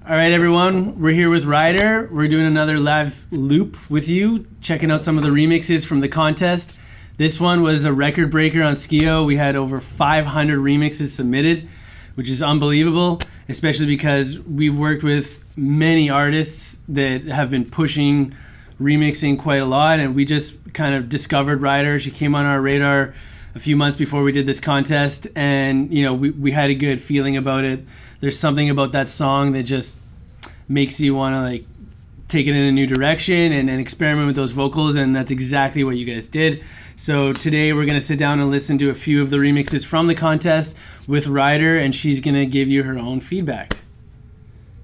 All right, everyone, we're here with Ryder. We're doing another live loop with you, checking out some of the remixes from the contest. This one was a record breaker on Skio. We had over 500 remixes submitted, which is unbelievable, especially because we've worked with many artists that have been pushing remixing quite a lot, and we just kind of discovered Ryder. She came on our radar a few months before we did this contest, and you know, we had a good feeling about it. There's something about that song that just makes you want to like take it in a new direction and experiment with those vocals, and that's exactly what you guys did. So today we're going to sit down and listen to a few of the remixes from the contest with Ryder, and she's going to give you her own feedback.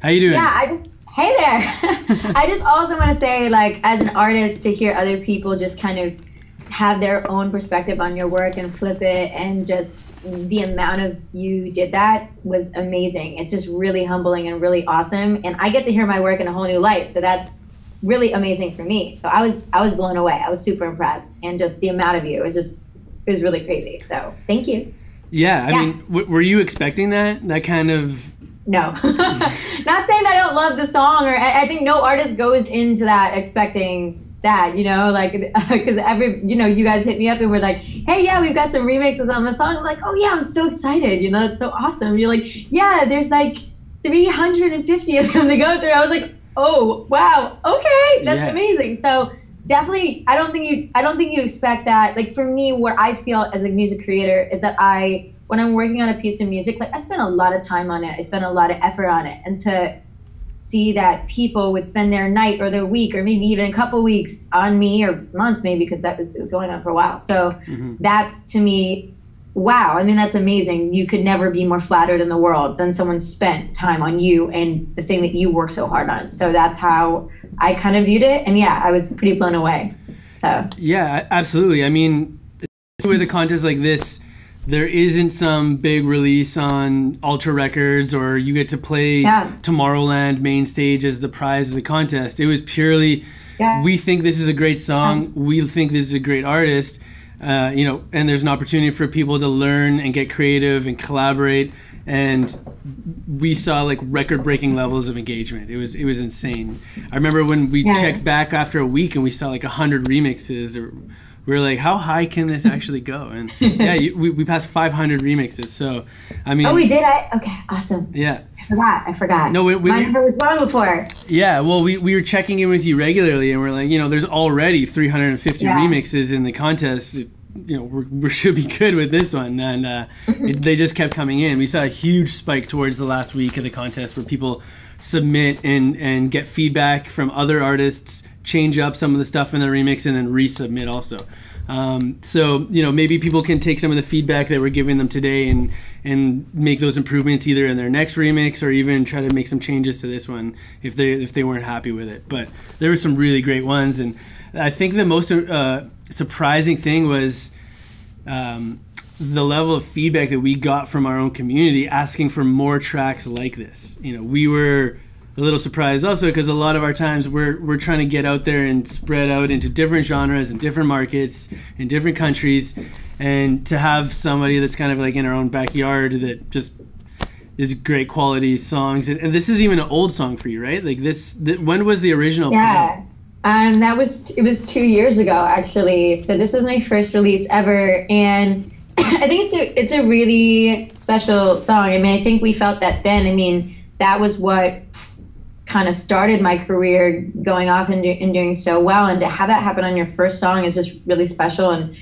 How you doing? Yeah, hey there. I just also want to say, like, as an artist, to hear other people just kind of have their own perspective on your work and flip it, and just the amount of you did that was amazing. It's just really humbling and really awesome, and I get to hear my work in a whole new light, so that's really amazing for me. So I was blown away. I was super impressed, and just the amount of you, it was really crazy. So thank you. Yeah, I mean, were you expecting that kind of? No. Not saying that I don't love the song, or I think no artist goes into that expecting that, you know, like, because you guys hit me up and we're like, hey, yeah, we've got some remixes on the song. I'm like, oh yeah, I'm so excited, you know, it's so awesome. You're like, yeah, there's like 350 of them to go through. I was like, oh wow, okay, that's amazing. So definitely, I don't think you expect that. Like, for me, what I feel as a music creator is that when I'm working on a piece of music, like, I spend a lot of time on it, I spend a lot of effort on it, and to see that people would spend their night or their week or maybe even a couple weeks on me, or months maybe, because that was going on for a while. So that's, to me, wow. I mean, that's amazing. You could never be more flattered in the world than someone spent time on you and the thing that you work so hard on. So that's how I kind of viewed it. And yeah, I was pretty blown away. So yeah, absolutely. I mean, with a contest like this, there isn't some big release on Ultra Records, or you get to play Tomorrowland main stage as the prize of the contest. It was purely, we think this is a great song, we think this is a great artist, you know, and there's an opportunity for people to learn and get creative and collaborate, and we saw like record-breaking levels of engagement. It was insane. I remember when we checked back after a week and we saw like 100 remixes, or we were like, how high can this actually go? And yeah, we passed 500 remixes. So, I mean. Oh, we did? Okay, awesome. Yeah. I forgot. No, my number was wrong before. Yeah, well, we were checking in with you regularly, and we're like, you know, there's already 350 remixes in the contest. You know, we should be good with this one. And they just kept coming in. We saw a huge spike towards the last week of the contest, where people submit and get feedback from other artists, change up some of the stuff in the remix, and then resubmit also. So, you know, maybe people can take some of the feedback that we're giving them today and make those improvements either in their next remix, or even try to make some changes to this one if they weren't happy with it. But there were some really great ones, and I think the most surprising thing was the level of feedback that we got from our own community asking for more tracks like this. You know, we were a little surprised also, because a lot of our times we're trying to get out there and spread out into different genres and different markets in different countries, and to have somebody that's kind of like in our own backyard that just is great quality songs. And this is even an old song for you, right? Like when was the original? Yeah. It was 2 years ago, actually. So this was my first release ever, and I think it's a really special song. I mean, I think we felt that then. I mean, that was what kind of started my career going off and doing so well, and to have that happen on your first song is just really special. And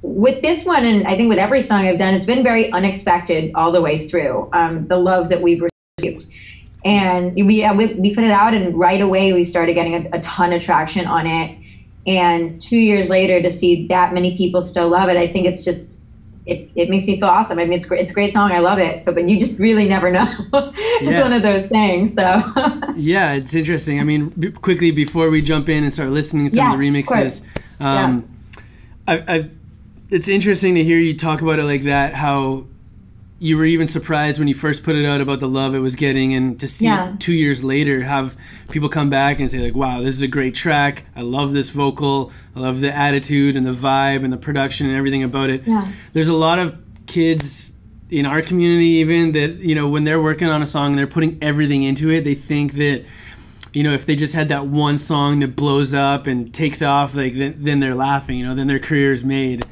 with this one, and I think with every song I've done, it's been very unexpected all the way through, the love that we've received. And we put it out, and right away we started getting a ton of traction on it. And 2 years later, to see that many people still love it, I think it's just, it makes me feel awesome. I mean, it's a great song. I love it. So, but you just really never know. It's one of those things. So yeah, it's interesting. I mean, quickly before we jump in and start listening to some of the remixes, it's interesting to hear you talk about it like that, how you were even surprised when you first put it out about the love it was getting, and to see it 2 years later have people come back and say like, wow, this is a great track, I love this vocal, I love the attitude and the vibe and the production and everything about it. There's a lot of kids in our community even that, you know, when they're working on a song and they're putting everything into it, they think that, you know, if they just had that one song that blows up and takes off, like then they're laughing, you know, then their career's made.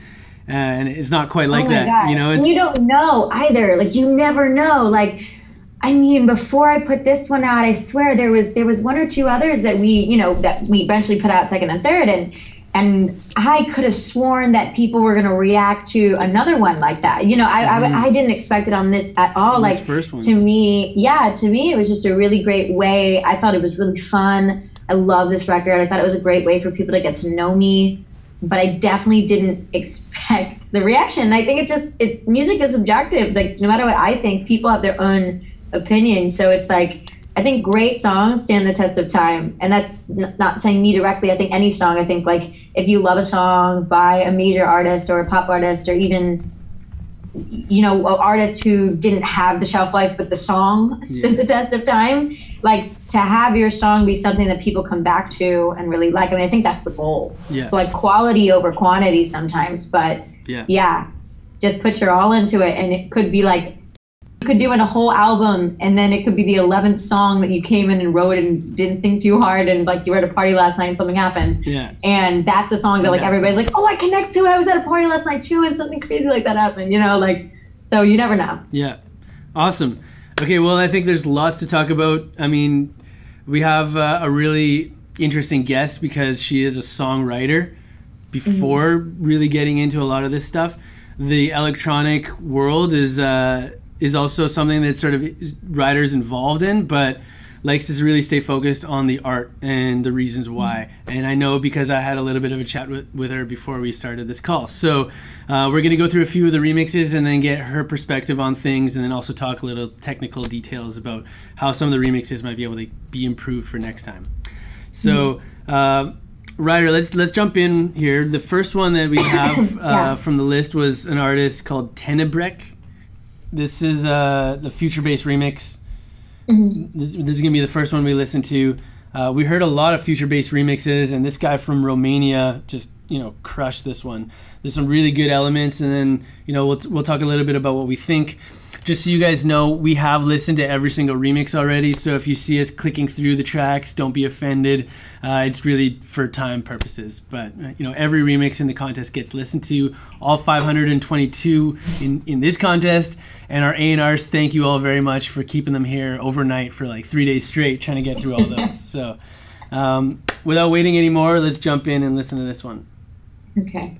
And it's not quite like that. God. You know, and you don't know either. Like, you never know. Like, I mean, before I put this one out, I swear there was one or two others that we eventually put out second and third, and I could have sworn that people were going to react to another one like that. You know, I didn't expect it on this at all. Like, first one. to me, it was just a really great way. I thought it was really fun. I love this record. I thought it was a great way for people to get to know me, but I definitely didn't expect the reaction. I think it's music is subjective. Like, no matter what I think, people have their own opinion. So it's like, I think great songs stand the test of time. And that's not saying me directly. I think any song, I think, like, if you love a song by a major artist or a pop artist, or even, you know, an artist who didn't have the shelf life, but the song stood the test of time, like, to have your song be something that people come back to and really like. I mean, I think that's the goal. Yeah. So, like, quality over quantity sometimes, but yeah, just put your all into it. And it could be like, you could do in a whole album, and then it could be the 11th song that you came in and wrote and didn't think too hard, and like you were at a party last night and something happened. Yeah. And that's the song that like everybody's like, oh, I connect to it. I was at a party last night too, and something crazy like that happened. You know, like, so you never know. Yeah. Awesome. Okay, well, I think there's lots to talk about. I mean, we have a really interesting guest because she is a songwriter before really getting into a lot of this stuff. The electronic world is also something that sort of Ryder's involved in, but likes to really stay focused on the art and the reasons why. And I know because I had a little bit of a chat with her before we started this call. So we're going to go through a few of the remixes and then get her perspective on things, and then also talk a little technical details about how some of the remixes might be able to be improved for next time. So Ryder, let's jump in here. The first one that we have from the list was an artist called Tenebrek. This is the Future Bass remix. This is going to be the first one we listen to. We heard a lot of Future Bass remixes, and this guy from Romania just, you know, crushed this one. There's some really good elements, and then, you know, we'll talk a little bit about what we think. Just so you guys know, we have listened to every single remix already, so if you see us clicking through the tracks, don't be offended. It's really for time purposes. But, you know, every remix in the contest gets listened to, all 522 in this contest. And our A&Rs, thank you all very much for keeping them here overnight for like 3 days straight, trying to get through all those. So without waiting anymore, let's jump in and listen to this one. Okay.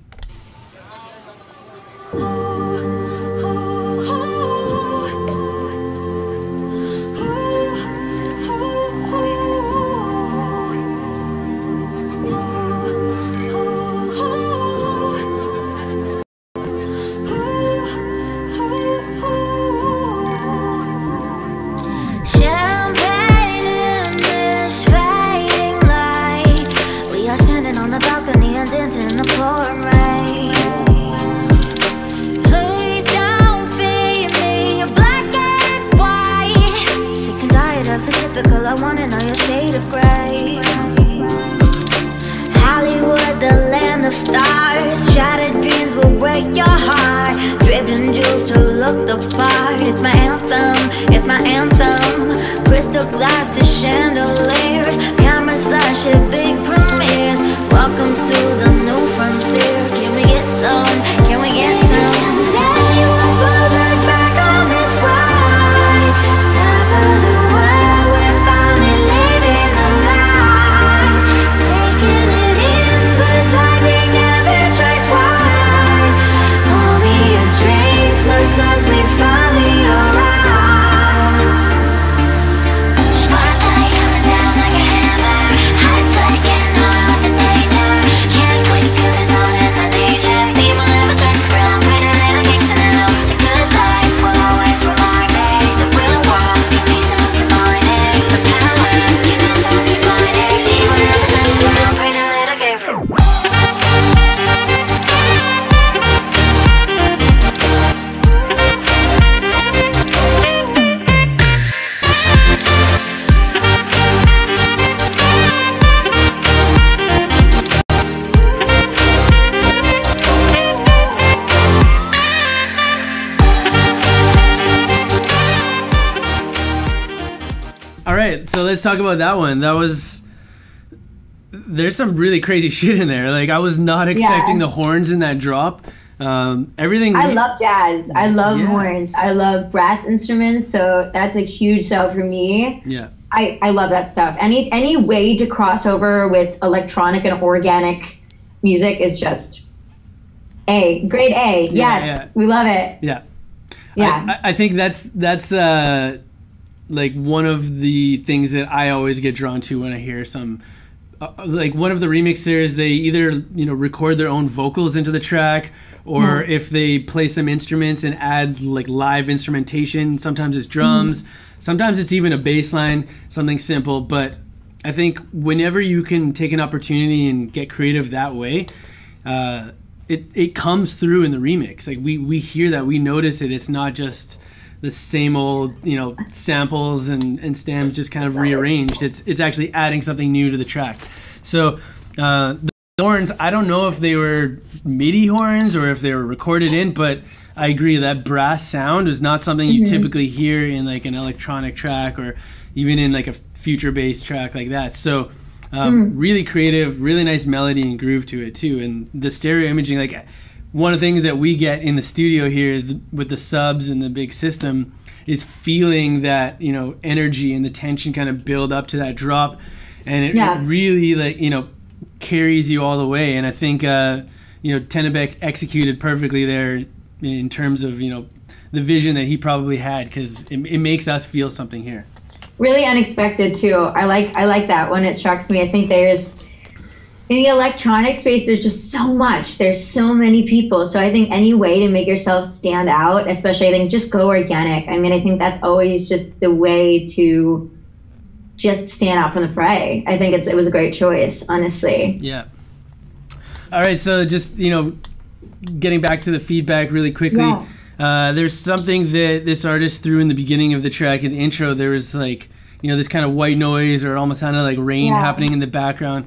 I wanna know your shade of gray. Hollywood, the land of stars. Shattered dreams will break your heart. Draped in jewels to look the part. It's my anthem, it's my anthem. Crystal glasses, chandeliers. Cameras flash at big premieres. Welcome to the new frontier. Can we get some? Can we get some? Someday you will look back on this ride. Top of the world, we're finally living the life. Taking it in, 'cause lightning never strikes twice. Pour me a drink, looks like we finally arrived. Spotlight coming down like a let's talk about that one. There's some really crazy shit in there. Like, I was not expecting the horns in that drop. Everything. I love jazz. I love horns. I love brass instruments. So that's a huge sell for me. Yeah. I love that stuff. Any way to cross over with electronic and organic music is just grade A. Yes, we love it. Yeah. Yeah. I think that's like one of the things that I always get drawn to when I hear some like one of the remixers. They either record their own vocals into the track, or if they play some instruments and add like live instrumentation. Sometimes it's drums, sometimes it's even a bass line, something simple. But I think whenever you can take an opportunity and get creative that way, it comes through in the remix. Like we hear that, we notice it. It's not just the same old samples and stems just kind of rearranged. It's actually adding something new to the track. So the horns, I don't know if they were MIDI horns or if they were recorded in, but I agree that brass sound is not something you typically hear in like an electronic track or even in like a future bass track like that. So really creative, really nice melody and groove to it too. And the stereo imaging, like one of the things that we get in the studio here is with the subs and the big system is feeling that energy and the tension kind of build up to that drop, and it really like carries you all the way. And I think Tenebek executed perfectly there in terms of the vision that he probably had, because it makes us feel something here. Really unexpected too. I like that when it strikes me. I think there's in the electronic space, there's just so much. There's so many people. So I think any way to make yourself stand out, especially I think just go organic. I mean, I think that's always just the way to just stand out from the fray. I think it was a great choice, honestly. Yeah. All right. So just, getting back to the feedback really quickly. Yeah. There's something that this artist threw in the beginning of the track. In the intro, there was like, this kind of white noise, or it almost sounded like rain happening in the background.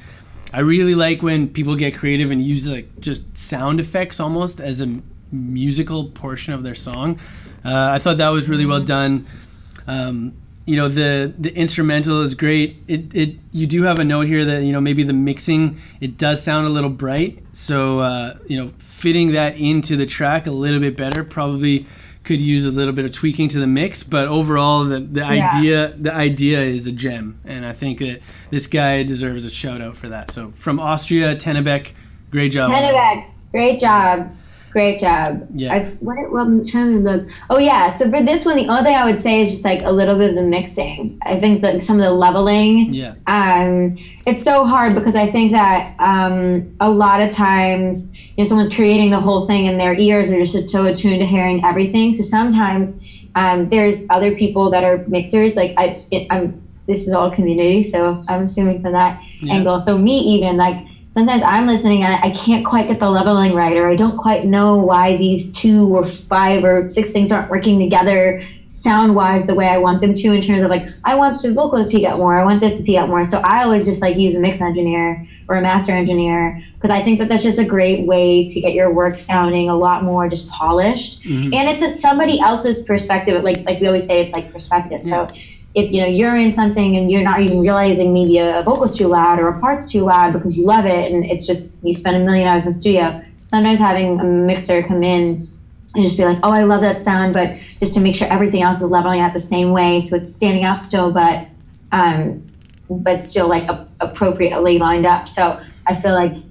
I really like when people get creative and use like just sound effects almost as a musical portion of their song. I thought that was really well done. The instrumental is great. You do have a note here that maybe the mixing, it does sound a little bright. So fitting that into the track a little bit better probably could use a little bit of tweaking to the mix, but overall the idea is a gem, and I think that this guy deserves a shout out for that. So from Austria, Tenebek, great job. Tenebek, great job. Great job. Yeah. I'm trying to look. Oh yeah. So for this one, the only thing I would say is just like a little bit of the mixing. I think that some of the leveling. Yeah. It's so hard because I think that a lot of times someone's creating the whole thing and their ears are just so attuned to hearing everything. So sometimes there's other people that are mixers. Like this is all community, so I'm assuming from that angle. So me even like. Sometimes I'm listening and I can't quite get the leveling right, or I don't quite know why these 2 or 5 or 6 things aren't working together sound-wise the way I want them to, in terms of like, I want the vocals to peak out more, I want this to peak out more. So I always just like use a mix engineer or a master engineer, because I think that that's just a great way to get your work sounding a lot more just polished. And it's somebody else's perspective. Like we always say, it's like perspective. So if you're in something and you're not even realizing maybe a vocal's too loud or a part's too loud because you love it, and it's just you spend a million hours in the studio, sometimes having a mixer come in and just be like, oh, I love that sound, but just to make sure everything else is leveling out the same way, so it's standing out still, but still like appropriately lined up. So I feel like a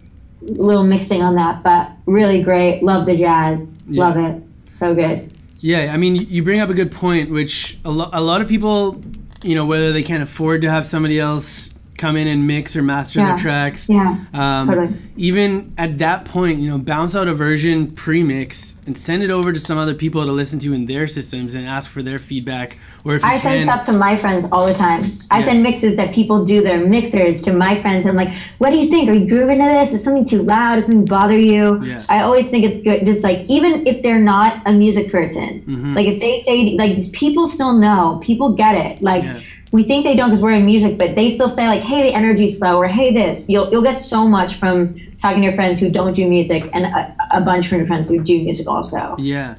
little mixing on that, but really great. Love the jazz. Love it. So good. Yeah, I mean, you bring up a good point, which a lot of people, whether they can't afford to have somebody else come in and mix or master their tracks. Totally. Even at that point, bounce out a version pre-mix and send it over to some other people to listen to in their systems and ask for their feedback. Or if I send stuff to my friends all the time. I send mixes that people do their mixers to my friends. I'm like, what do you think? Are you grooving to this? Is something too loud? Does something bother you? Yeah. I always think it's good, just like, even if they're not a music person, like if they say, like, people still know, people get it. Like, we think they don't because we're in music, but they still say like, hey, the energy's slow, or hey, this. You'll get so much from talking to your friends who don't do music, and a bunch from your friends who do music also. Yeah.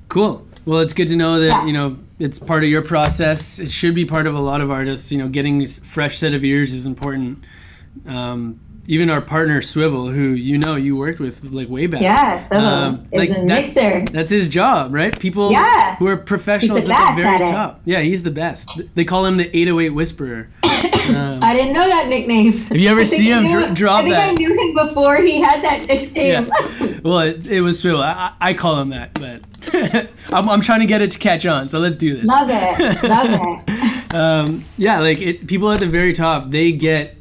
Cool. Well, it's good to know that, it's part of your process. It should be part of a lot of artists. You know, getting a fresh set of ears is important. Even our partner Swivel, who you worked with like way back. Yeah, Swivel is a mixer. That's his job, right? People who are professionals at the very top. Yeah, he's the best. They call him the 808 Whisperer. I didn't know that nickname. Have you ever seen him drop that? I think I knew him before he had that nickname. Yeah. Well, it was Swivel. I call him that, but I'm trying to get it to catch on. So let's do this. Love it. Love it. Yeah, like people at the very top, they get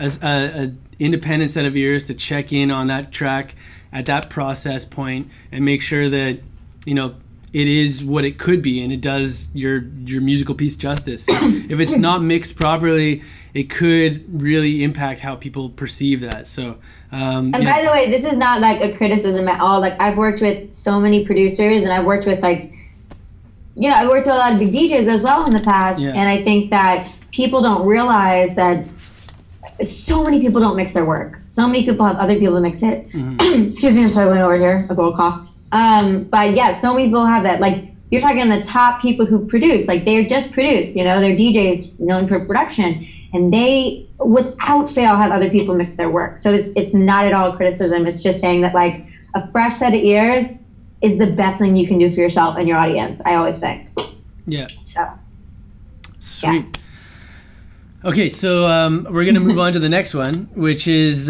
a independent set of ears to check in on that track at that process point and make sure that it is what it could be and it does your musical piece justice. If it's not mixed properly, it could really impact how people perceive that. So and by the way, this is not like a criticism at all. Like, I've worked with so many producers, and I've worked with I've worked with a lot of big DJs as well in the past, and I think that people don't realize that so many people don't mix their work. So many people have other people mix it. Excuse me, I'm struggling over here. A little cough. But yeah, so many people have that. Like, you're talking the top people who produce. Like, they're just produce. They're DJs known for production, and they, without fail, have other people mix their work. So it's not at all criticism. It's just saying that like a fresh set of ears is the best thing you can do for yourself and your audience. I always think. Yeah. So. Sweet. Yeah. Okay, so we're going to move on to the next one, which is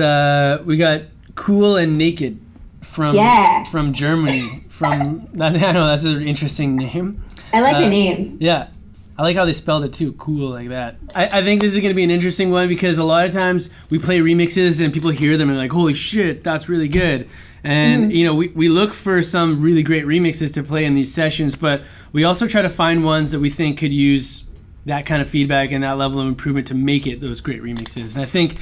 we got Cool and Naked from Germany. I know that's an interesting name. I like the name. Yeah, I like how they spelled it too, cool like that. I think this is going to be an interesting one because a lot of times we play remixes and people hear them and like, holy shit, that's really good. And, we look for some really great remixes to play in these sessions, but we also try to find ones that we think could use that kind of feedback and that level of improvement to make it those great remixes. And I think,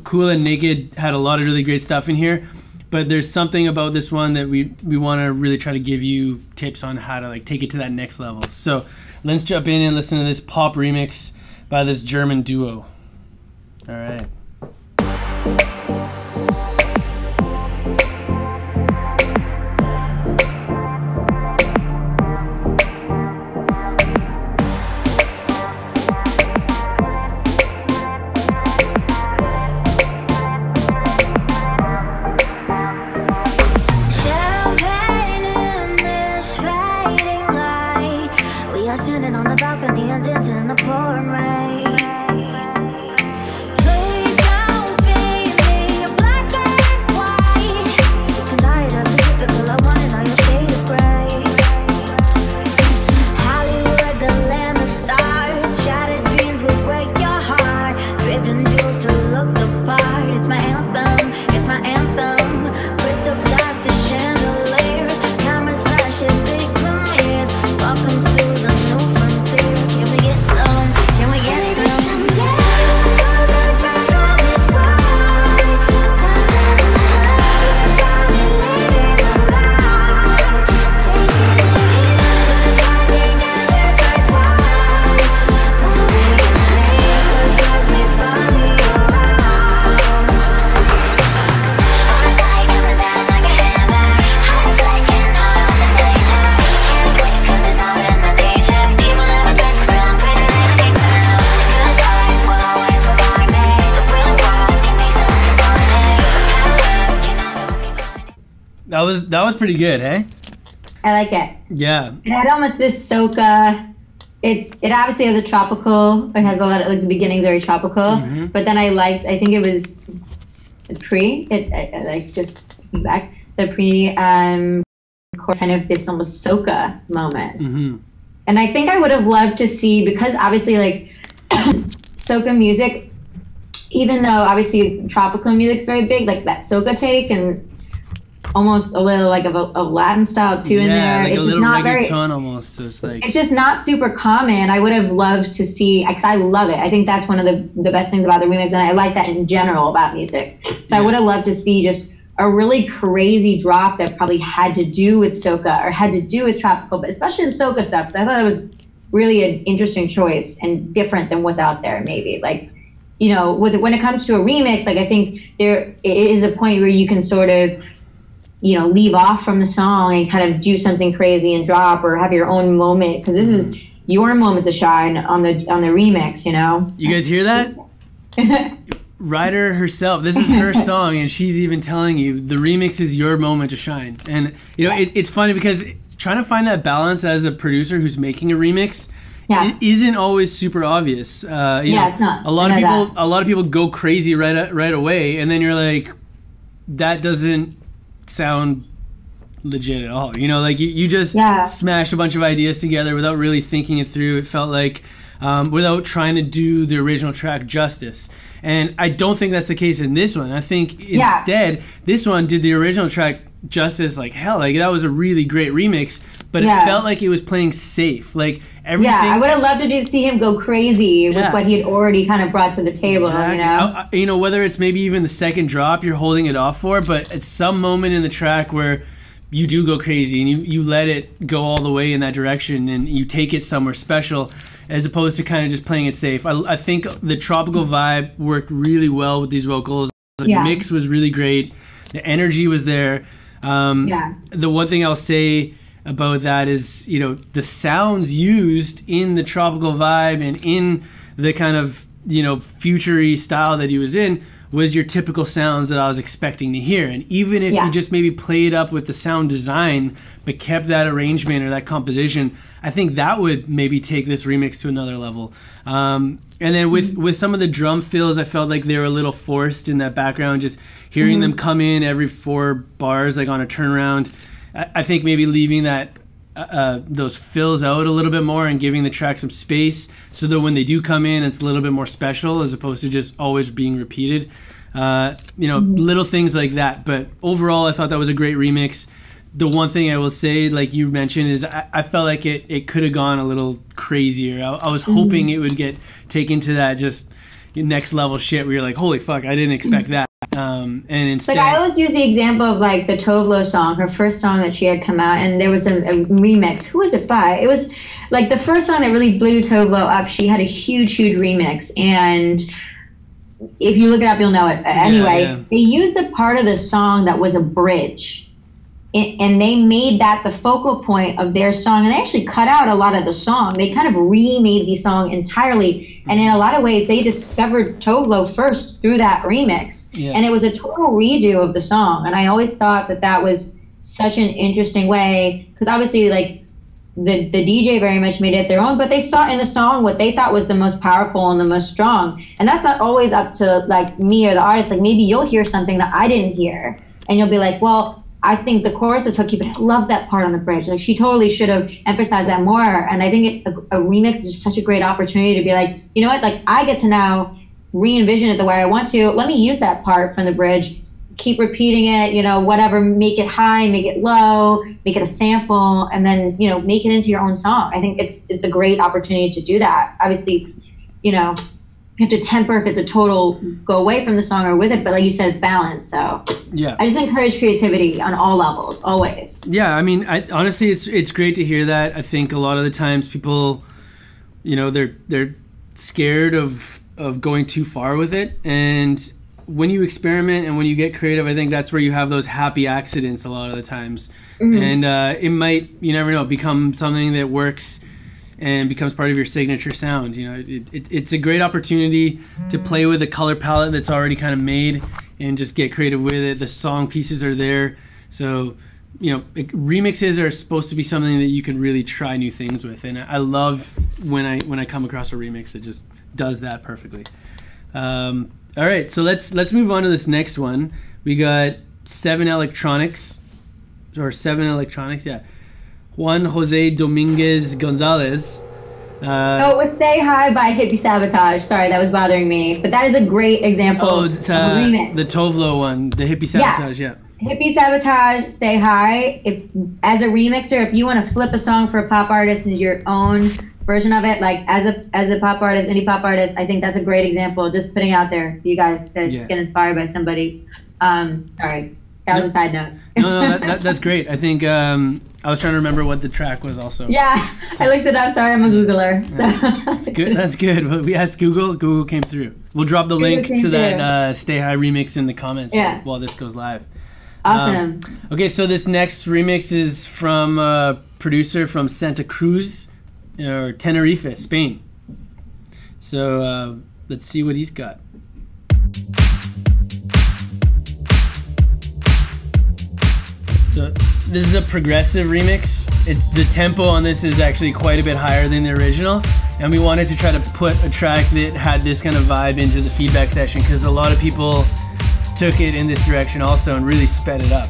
Cool and Naked had a lot of really great stuff in here, but there's something about this one that we want to really try to give you tips on how to take it to that next level. So let's jump in and listen to this pop remix by this German duo. All right. That was pretty good, hey? I like it. Yeah. It had almost this soca. It obviously has a tropical. It has a lot of the beginning's very tropical. But then I think it was the pre. Just back the pre. Kind of this almost soca moment. And I think I would have loved to see, because obviously soca music, even though obviously tropical music's very big, like that soca take and almost a little of Latin style too in there. Like it's a just little not reggaeton very, almost. So it's just not super common. I would have loved to see, because I love it. I think that's one of the best things about the remix, and I like that in general about music. So I would have loved to see just a really crazy drop that probably had to do with soca or had to do with tropical, but especially the soca stuff. I thought it was really an interesting choice and different than what's out there maybe. When it comes to a remix, I think there is a point where you can sort of leave off from the song and kind of do something crazy and drop, or have your own moment, because this is your moment to shine on the remix. You guys hear that? Ryder herself, this is her song, and she's even telling you the remix is your moment to shine. And it's funny because trying to find that balance as a producer who's making a remix, it isn't always super obvious. It's not. A lot of people go crazy right away, and then you're like, that doesn't sound legit at all. Like you just smash a bunch of ideas together without really thinking it through. It felt like without trying to do the original track justice. And I don't think that's the case in this one. I think instead, this one did the original track justice like hell. Like that was a really great remix, but it felt like it was playing safe. Like everything. Yeah, I would have loved to just see him go crazy with what he had already kind of brought to the table. Exactly. Whether it's maybe even the second drop you're holding it off for, but at some moment in the track where you do go crazy and you let it go all the way in that direction and you take it somewhere special, as opposed to kind of just playing it safe. I think the tropical vibe worked really well with these vocals. The mix was really great. The energy was there. The one thing I'll say about that is, the sounds used in the tropical vibe and in the kind of, future-y style that he was in was your typical sounds that I was expecting to hear. And even if you just maybe played up with the sound design but kept that arrangement or that composition, I think that would maybe take this remix to another level. And then with some of the drum fills, I felt like they were a little forced in that background, just hearing them come in every 4 bars like on a turnaround. I think maybe leaving that those fills out a little bit more and giving the track some space so that when they do come in, it's a little bit more special as opposed to just always being repeated. Little things like that. But overall, I thought that was a great remix. The one thing I will say, like you mentioned, is I felt like it could have gone a little crazier. I was hoping it would get taken to that just next level shit where you're like, holy fuck, I didn't expect that. And instead, I always use the example of like the Tovlo song, her first song that she had come out, and there was a remix. Who was it by? It was like the first song that really blew Tovlo up. She had a huge remix, and if you look it up, you'll know it. Anyway, they used a part of the song that was a bridge. And they made that the focal point of their song. And they actually cut out a lot of the song. They kind of remade the song entirely. And in a lot of ways, they discovered Tovlo first through that remix. And it was a total redo of the song. And I always thought that was such an interesting way. Because obviously, like, the DJ very much made it their own. But they saw in the song what they thought was the most powerful and the most strong. And that's not always up to, like, me or the artist. Like, maybe you'll hear something that I didn't hear. And you'll be like, well, I think the chorus is hooky, but I love that part on the bridge. Like, she totally should have emphasized that more. And I think a remix is just such a great opportunity to be like, you know what? Like, I get to now re-envision it the way I want to. Let me use that part from the bridge, keep repeating it, whatever, make it high, make it low, make it a sample, and then, make it into your own song. I think it's a great opportunity to do that. Obviously, you have to temper if it's a total go away from the song or with it, but like you said, it's balanced. So I just encourage creativity on all levels, always. Yeah, I mean, honestly, it's great to hear that. I think a lot of the times people, they're scared of going too far with it, and when you experiment and when you get creative, I think that's where you have those happy accidents a lot of the times. And it might, you never know, become something that works and becomes part of your signature sound. It's a great opportunity to play with a color palette that's already kind of made and just get creative with it. The song pieces are there. So, remixes are supposed to be something that you can really try new things with. And I love when I come across a remix that just does that perfectly. All right, so let's move on to this next one. We got Seven Electronics, yeah. Juan Jose Dominguez Gonzalez. It was Stay High by Hippie Sabotage. Sorry, that was bothering me. But that is a great example of a remix. The Tovlo one, the Hippie Sabotage, yeah. Hippie Sabotage, Stay High. If as a remixer, if you want to flip a song for a pop artist into your own version of it, like as a pop artist, indie pop artist, I think that's a great example. Just putting it out there for you guys to just get inspired by somebody. Sorry, that was a side note. No, that's great. I think I was trying to remember what the track was also. Yeah, I looked it up. Sorry, I'm a Googler. So. That's good. That's good. We asked Google. Google came through. We'll drop the link to that Stay High remix in the comments while this goes live. Awesome. Okay, so this next remix is from a producer from Santa Cruz, or Tenerife, Spain. So let's see what he's got. So this is a progressive remix. The tempo on this is actually quite a bit higher than the original, and we wanted to try to put a track that had this kind of vibe into the feedback session, because a lot of people took it in this direction also and really sped it up.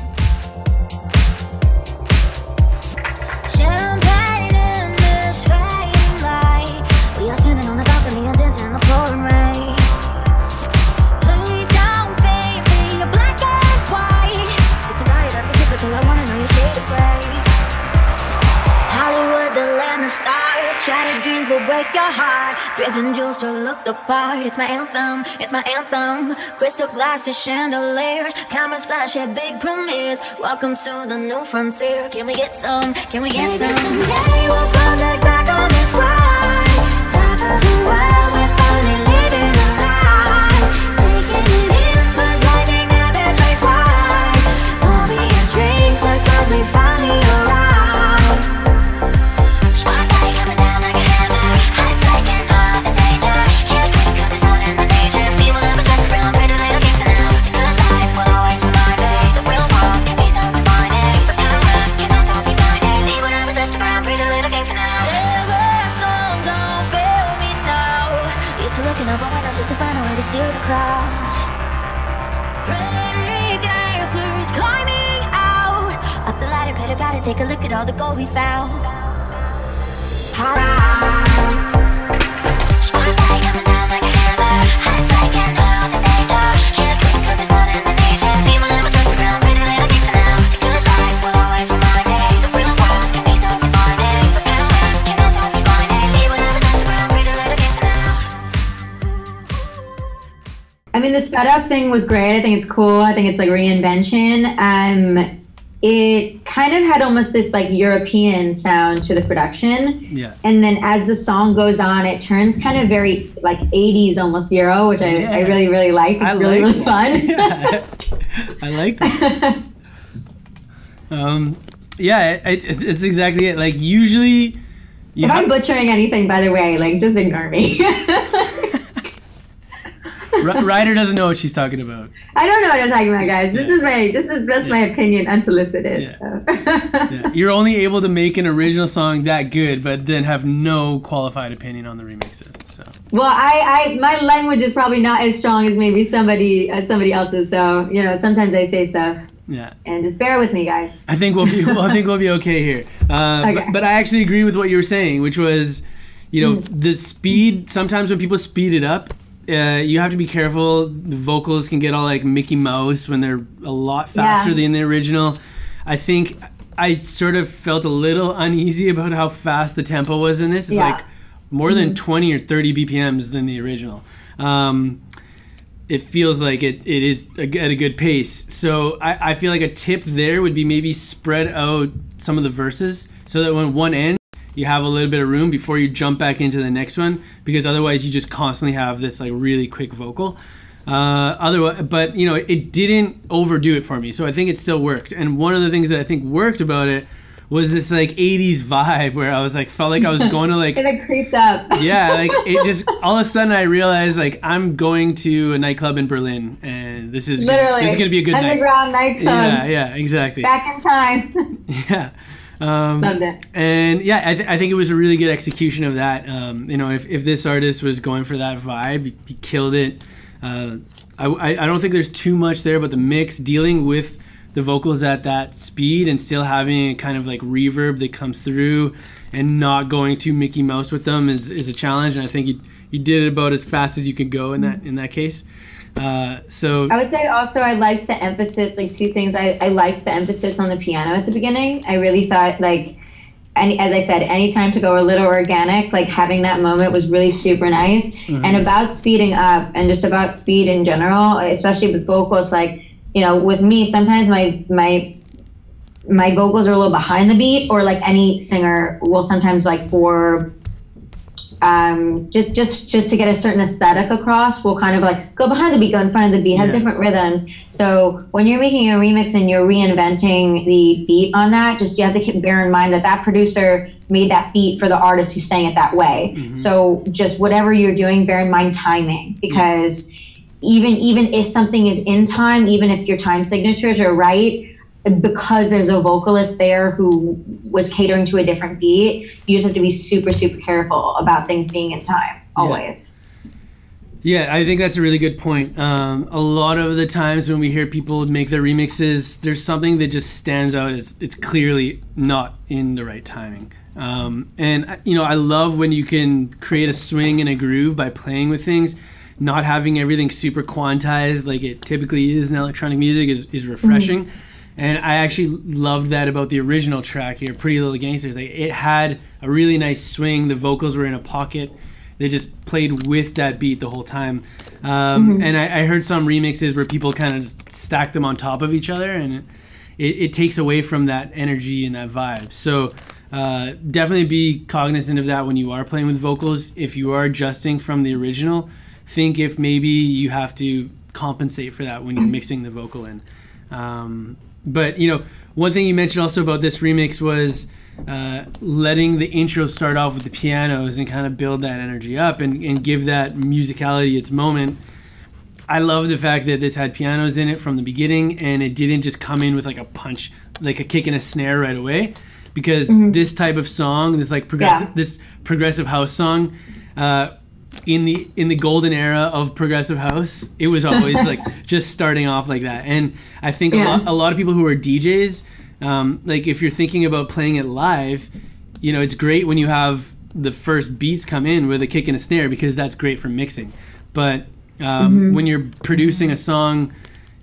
Champagne in this fading light. We are standing on the balcony and dancing in the pouring rain. Please don't fade me, you're black and white. Sick and tired of the typical, I wanna know your shade of gray. Hollywood, the land of stars. Shattered dreams will break your heart. Dripping jewels to look the part. It's my anthem, it's my anthem. Crystal glasses, chandeliers. Cameras flash at big premieres. Welcome to the new frontier. Can we get some? Can we get some? Someday we'll come back on this ride. Top of the world, we're finally living the life. Taking it in, 'cause lightning never strikes twice. Pour me a drink, let's let me finally arrive. Steer the crowd. Pretty gangsters climbing out. Up the ladder, pitter patter, take a look at all the gold we found. Alright. I mean, the sped up thing was great. I think it's cool. I think it's like reinvention. It kind of had almost this like European sound to the production. Yeah. And then as the song goes on, it turns kind of very like 80s, almost Euro, which I really, really liked. It's really, really fun. Yeah. I like that. It's exactly it. Like usually, if I'm butchering anything, by the way, like just ignore me. Ryder doesn't know what she's talking about. I don't know what I'm talking about, guys. This is my opinion, unsolicited. Yeah. So. Yeah. You're only able to make an original song that good, but then have no qualified opinion on the remixes. So. Well, my language is probably not as strong as maybe somebody else's. So sometimes I say stuff. Yeah. And just bear with me, guys. I think we'll be okay here. Okay. But I actually agree with what you were saying, which was, the speed. Sometimes when people speed it up, you have to be careful. The vocals can get all like Mickey Mouse when they're a lot faster than the original. I think I sort of felt a little uneasy about how fast the tempo was in this. It's like more than 20 or 30 BPMs than the original. It feels like it is at a good pace. So I feel like a tip there would be maybe spread out some of the verses so that when one ends, you have a little bit of room before you jump back into the next one, because otherwise you just constantly have this like really quick vocal. But it didn't overdo it for me, so I think it still worked. And one of the things that I think worked about it was this like 80s vibe where I was like, felt like I was going to like it creeps up. Yeah, like it just all of a sudden I realized like I'm going to a nightclub in Berlin, and this is gonna be a good underground nightclub. Yeah, exactly. Back in time. Yeah. Loved it. And I think it was a really good execution of that. If this artist was going for that vibe, he killed it. I don't think there's too much there, but the mix, dealing with the vocals at that speed and still having a kind of like reverb that comes through and not going too Mickey Mouse with them is a challenge. And I think you did it about as fast as you could go in that case. So I would say also I liked the emphasis, like two things. I liked the emphasis on the piano at the beginning. I really thought like, and as I said, anytime to go a little organic, like having that moment was really super nice. And about speeding up and just about speed in general, especially with vocals, like, with me, sometimes my vocals are a little behind the beat, or like any singer will sometimes like for just to get a certain aesthetic across, we'll kind of like go behind the beat, go in front of the beat, have different rhythms. So when you're making a remix and you're reinventing the beat on that, just you have to bear in mind that that producer made that beat for the artist who sang it that way. So just whatever you're doing, bear in mind timing, because even if something is in time, even if your time signatures are right, because there's a vocalist there who was catering to a different beat, you just have to be super, super careful about things being in time, always. Yeah, I think that's a really good point. A lot of the times when we hear people make their remixes, there's something that just stands out as it's clearly not in the right timing. And, you know, I love when you can create a swing and a groove by playing with things. Not having everything super quantized like it typically is in electronic music is refreshing. And I actually loved that about the original track here, Pretty Little Gangsters. Like, it had a really nice swing. The vocals were in a pocket. They just played with that beat the whole time. And I heard some remixes where people kind of just stack them on top of each other, and it takes away from that energy and that vibe. So definitely be cognizant of that when you are playing with vocals. If you are adjusting from the original, think if maybe you have to compensate for that when you're mixing the vocal in. But, you know, one thing you mentioned also about this remix was letting the intro start off with the pianos and kind of build that energy up and give that musicality its moment. I love the fact that this had pianos in it from the beginning, and it didn't just come in with like a punch, like a kick and a snare right away, because this type of song, this like this progressive house song, in the golden era of progressive house, it was always like just starting off like that. And I think a lot of people who are DJs, like if you're thinking about playing it live, you know, it's great when you have the first beats come in with a kick and a snare, because that's great for mixing. But when you're producing a song,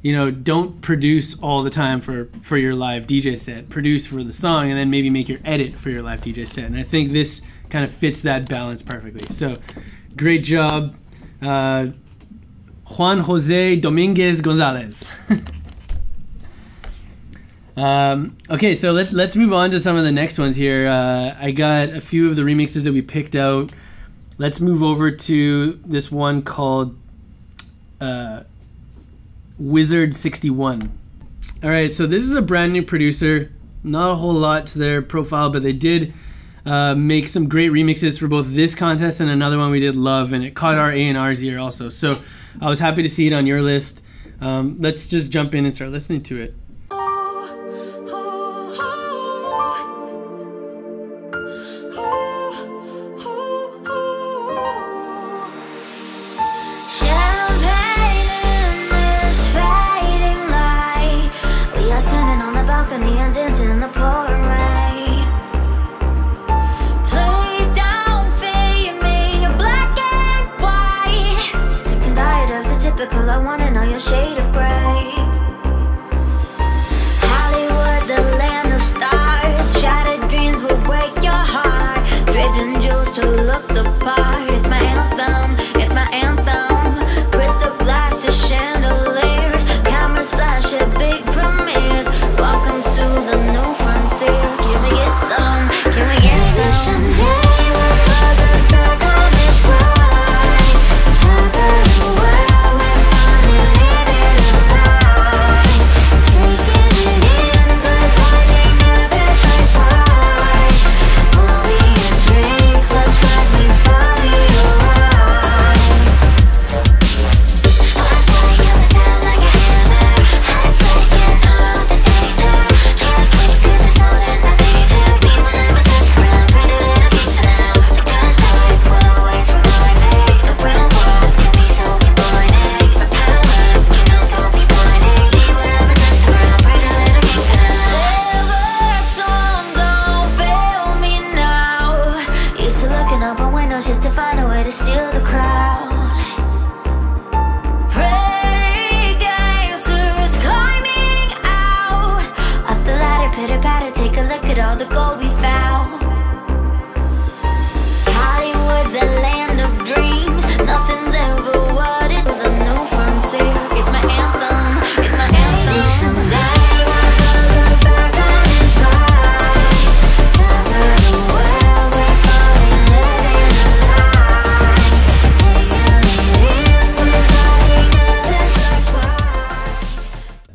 you know, don't produce all the time for your live DJ set. Produce for the song and then maybe make your edit for your live DJ set. And I think this kind of fits that balance perfectly. So great job, Juan Jose Dominguez Gonzalez. Okay, so let's move on to some of the next ones here. I got a few of the remixes that we picked out. Let's move over to this one called Wizard 61. All right, so this is a brand new producer. Not a whole lot to their profile, but they did make some great remixes for both this contest and another one we did love, and it caught our A&R's ear also. So I was happy to see it on your list. Let's just jump in and start listening to it. I wanna know your shade of gray. Hollywood, the land of stars. Shattered dreams will break your heart. Draped in jewels to look the part. It's my anthem, it's my anthem. Crystal glasses, chandeliers. Cameras flash at big premieres. Welcome to the new frontier. Can we get some? Can we get some? Someday we'll further back on this ride. Top of the world.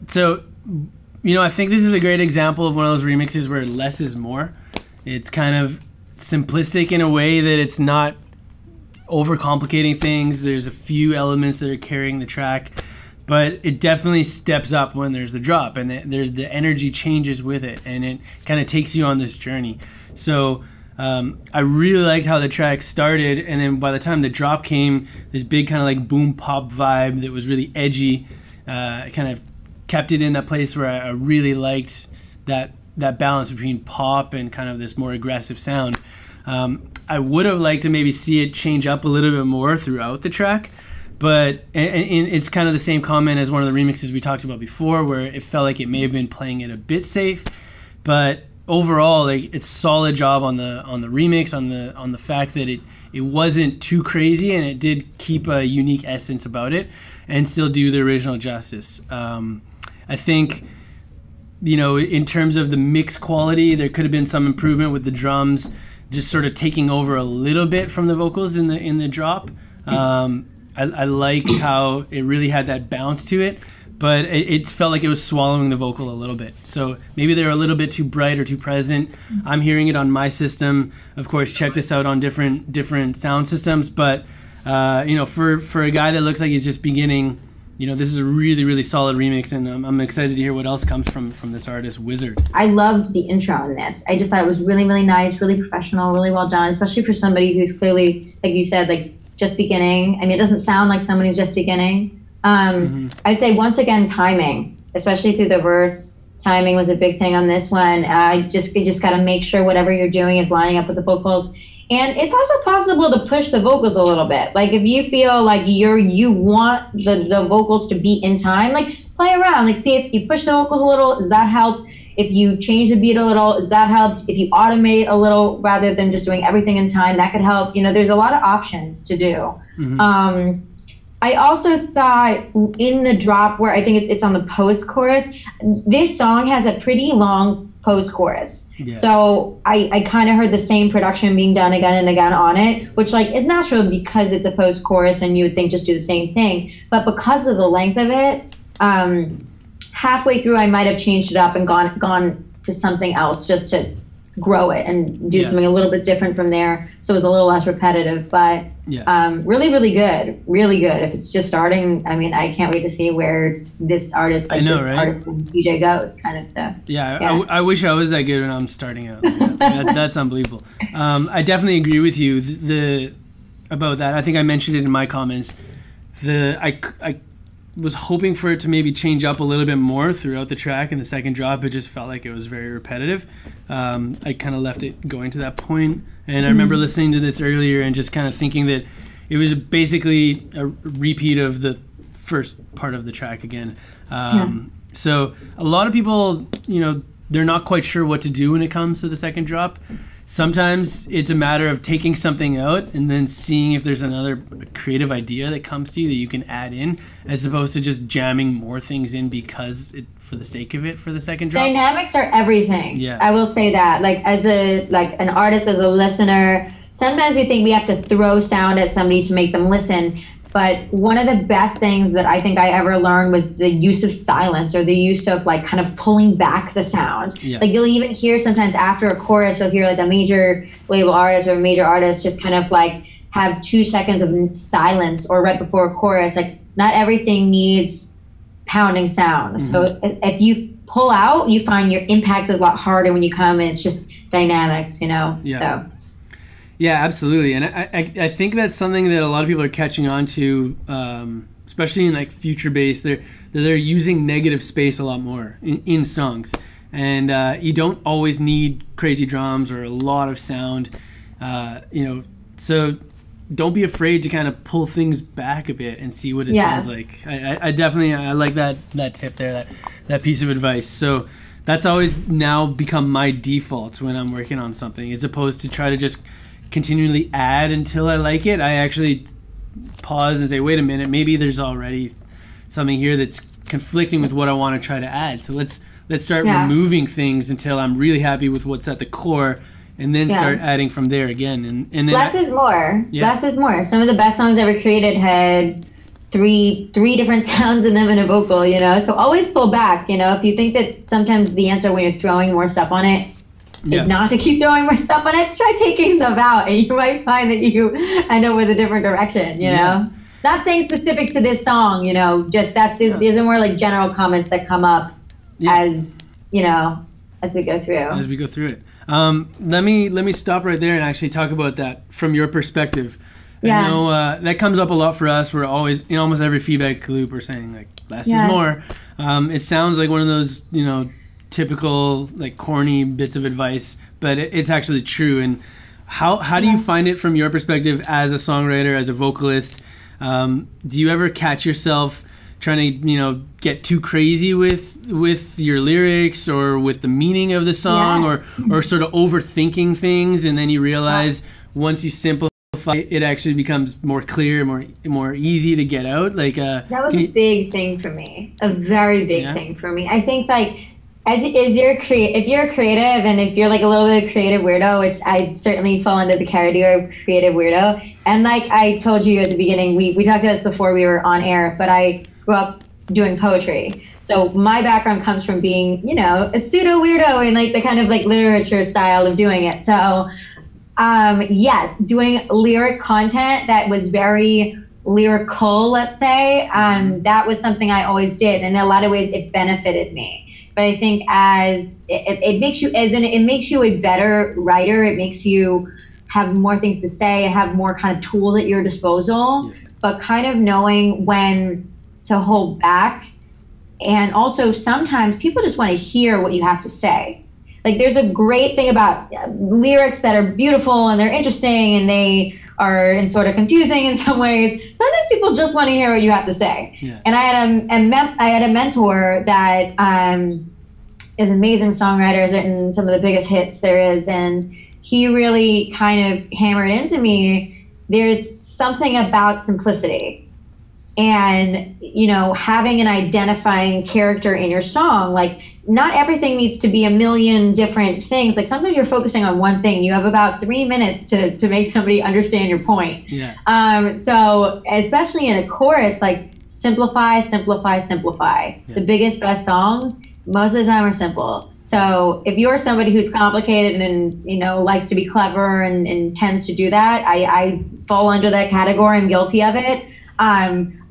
So, you know, I think this is a great example of one of those remixes where less is more. It's kind of simplistic in a way that it's not overcomplicating things. There's a few elements that are carrying the track, but it definitely steps up when there's the drop, and there's the energy changes with it, and it kind of takes you on this journey. So I really liked how the track started, and then by the time the drop came, this big kind of like boom pop vibe that was really edgy, kind of kept it in that place where I really liked that balance between pop and kind of this more aggressive sound. I would have liked to maybe see it change up a little bit more throughout the track, but and it's kind of the same comment as one of the remixes we talked about before, where it felt like it may have been playing it a bit safe, but overall, like, it's solid job on the remix, on the fact that it wasn't too crazy, and it did keep a unique essence about it and still do the original justice. I think, you know, in terms of the mix quality, there could have been some improvement with the drums just sort of taking over a little bit from the vocals in the drop. I like how it really had that bounce to it, but it felt like it was swallowing the vocal a little bit. So maybe they're a little bit too bright or too present. I'm hearing it on my system. Of course, check this out on different sound systems. But you know, for a guy that looks like he's just beginning, you know, this is a really, really solid remix, and I'm excited to hear what else comes from this artist, Wizard. I loved the intro on this. I just thought it was really, really nice, really professional, really well done, especially for somebody who's clearly, like you said, like just beginning. I mean, it doesn't sound like someone who's just beginning. I'd say, once again, timing, especially through the verse. Timing was a big thing on this one. You just got to make sure whatever you're doing is lining up with the vocals. And it's also possible to push the vocals a little bit. Like, if you feel like you want the vocals to be in time, like, play around. Like, see if you push the vocals a little, does that help? If you change the beat a little, does that help? If you automate a little rather than just doing everything in time, that could help. You know, there's a lot of options to do. I also thought in the drop, where I think it's on the post-chorus, this song has a pretty long post-chorus. Yeah. So I kind of heard the same production being done again and again on it, which, like, is natural because it's a post-chorus and you would think just do the same thing. But because of the length of it, halfway through I might have changed it up and gone to something else just to grow it and do something a little bit different from there, so it was a little less repetitive. But really, really good, really good. If it's just starting, I mean, I can't wait to see where this artist, like, artist and DJ goes, kind of stuff. I wish I was that good when I'm starting out. That's unbelievable. I definitely agree with you about that. I think I mentioned it in my comments. I was hoping for it to maybe change up a little bit more throughout the track. In the second drop, it just felt like it was very repetitive. I kind of left it going to that point. And I remember listening to this earlier and just kind of thinking that it was basically a repeat of the first part of the track again. So a lot of people, you know, they're not quite sure what to do when it comes to the second drop. Sometimes it's a matter of taking something out and then seeing if there's another creative idea that comes to you that you can add in, as opposed to just jamming more things in for the sake of it for the second drop. Dynamics are everything. Yeah, I will say that. Like, as an artist, as a listener, sometimes we think we have to throw sound at somebody to make them listen. But one of the best things that I think I ever learned was the use of silence, or the use of, like, kind of pulling back the sound. Yeah. Like, you'll even hear sometimes after a chorus, you'll hear, like, a major label artist or a major artist just kind of, like, have 2 seconds of silence, or right before a chorus. Like, not everything needs pounding sound. So if you pull out, you find your impact is a lot harder when you come, and it's just dynamics, you know? Yeah. So. Yeah, absolutely. And I think that's something that a lot of people are catching on to, especially in, like, future bass. They're using negative space a lot more in songs. And you don't always need crazy drums or a lot of sound, you know. So don't be afraid to kind of pull things back a bit and see what it sounds like. I definitely like that tip there, that piece of advice. So that's always now become my default when I'm working on something, as opposed to try to just continually add until I like it. I actually pause and say, wait a minute, maybe there's already something here that's conflicting with what I want to try to add. So let's start removing things until I'm really happy with what's at the core, and then start adding from there again. And then less is more. Yeah. Less is more. Some of the best songs ever created had three different sounds in them in a vocal, you know? So always pull back, you know? If you think that sometimes the answer when you're throwing more stuff on it is not to keep throwing more stuff on it, try taking stuff out, and you might find that you end up with a different direction, you know? Not saying specific to this song, you know, just that these are more like general comments that come up as, you know, as we go through. As we go through it. Let me stop right there and actually talk about that from your perspective. Yeah. I know that comes up a lot for us. We're always, in almost every feedback loop, we're saying like less is more. It sounds like one of those, you know, typical like corny bits of advice, but it's actually true. And how do you find it from your perspective as a songwriter, as a vocalist? Do you ever catch yourself trying to, you know, get too crazy with your lyrics or with the meaning of the song, or sort of overthinking things, and then you realize once you simplify, it actually becomes more clear, more easy to get out? Like that was a big thing for me, a very big thing for me. I think like if you're a creative, and if you're like a little bit of a creative weirdo, which I certainly fall into the category of creative weirdo, and like I told you at the beginning, we talked about this before we were on air, but I grew up doing poetry. So my background comes from being, you know, a pseudo weirdo in like the kind of like literature style of doing it. So yes, doing lyric content that was very lyrical, let's say, that was something I always did. And in a lot of ways it benefited me. But I think as it makes you, it makes you a better writer. It makes you have more things to say and have more kind of tools at your disposal, but kind of knowing when to hold back. And also sometimes people just want to hear what you have to say. Like there's a great thing about lyrics that are beautiful and they're interesting and they are and sort of confusing in some ways. Sometimes people just want to hear what you have to say. Yeah. And I had a mentor that is an amazing songwriter, has written some of the biggest hits there is, and he really kind of hammered into me, there's something about simplicity. And, you know, having an identifying character in your song, like not everything needs to be a million different things. Like sometimes you're focusing on one thing. You have about 3 minutes to make somebody understand your point. Yeah. So especially in a chorus, like simplify, simplify, simplify. Yeah. The biggest, best songs, most of the time are simple. So if you're somebody who's complicated and, you know, likes to be clever and tends to do that, I fall under that category. I'm guilty of it.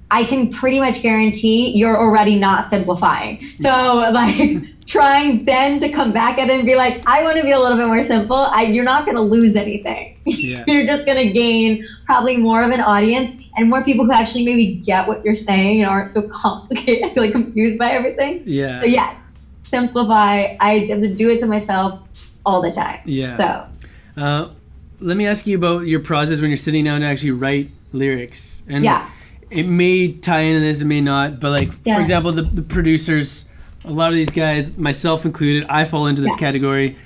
I can pretty much guarantee you're already not simplifying. So like trying then to come back at it and be like, I want to be a little bit more simple. You're not going to lose anything. Yeah. You're just going to gain probably more of an audience and more people who actually maybe get what you're saying and aren't so complicated, like confused by everything. Yeah. So yes, simplify. I have to do it to myself all the time. Yeah. So let me ask you about your process when you're sitting down to actually write lyrics. And it may tie into this, it may not, but like, for example, the producers, a lot of these guys, myself included, I fall into this category.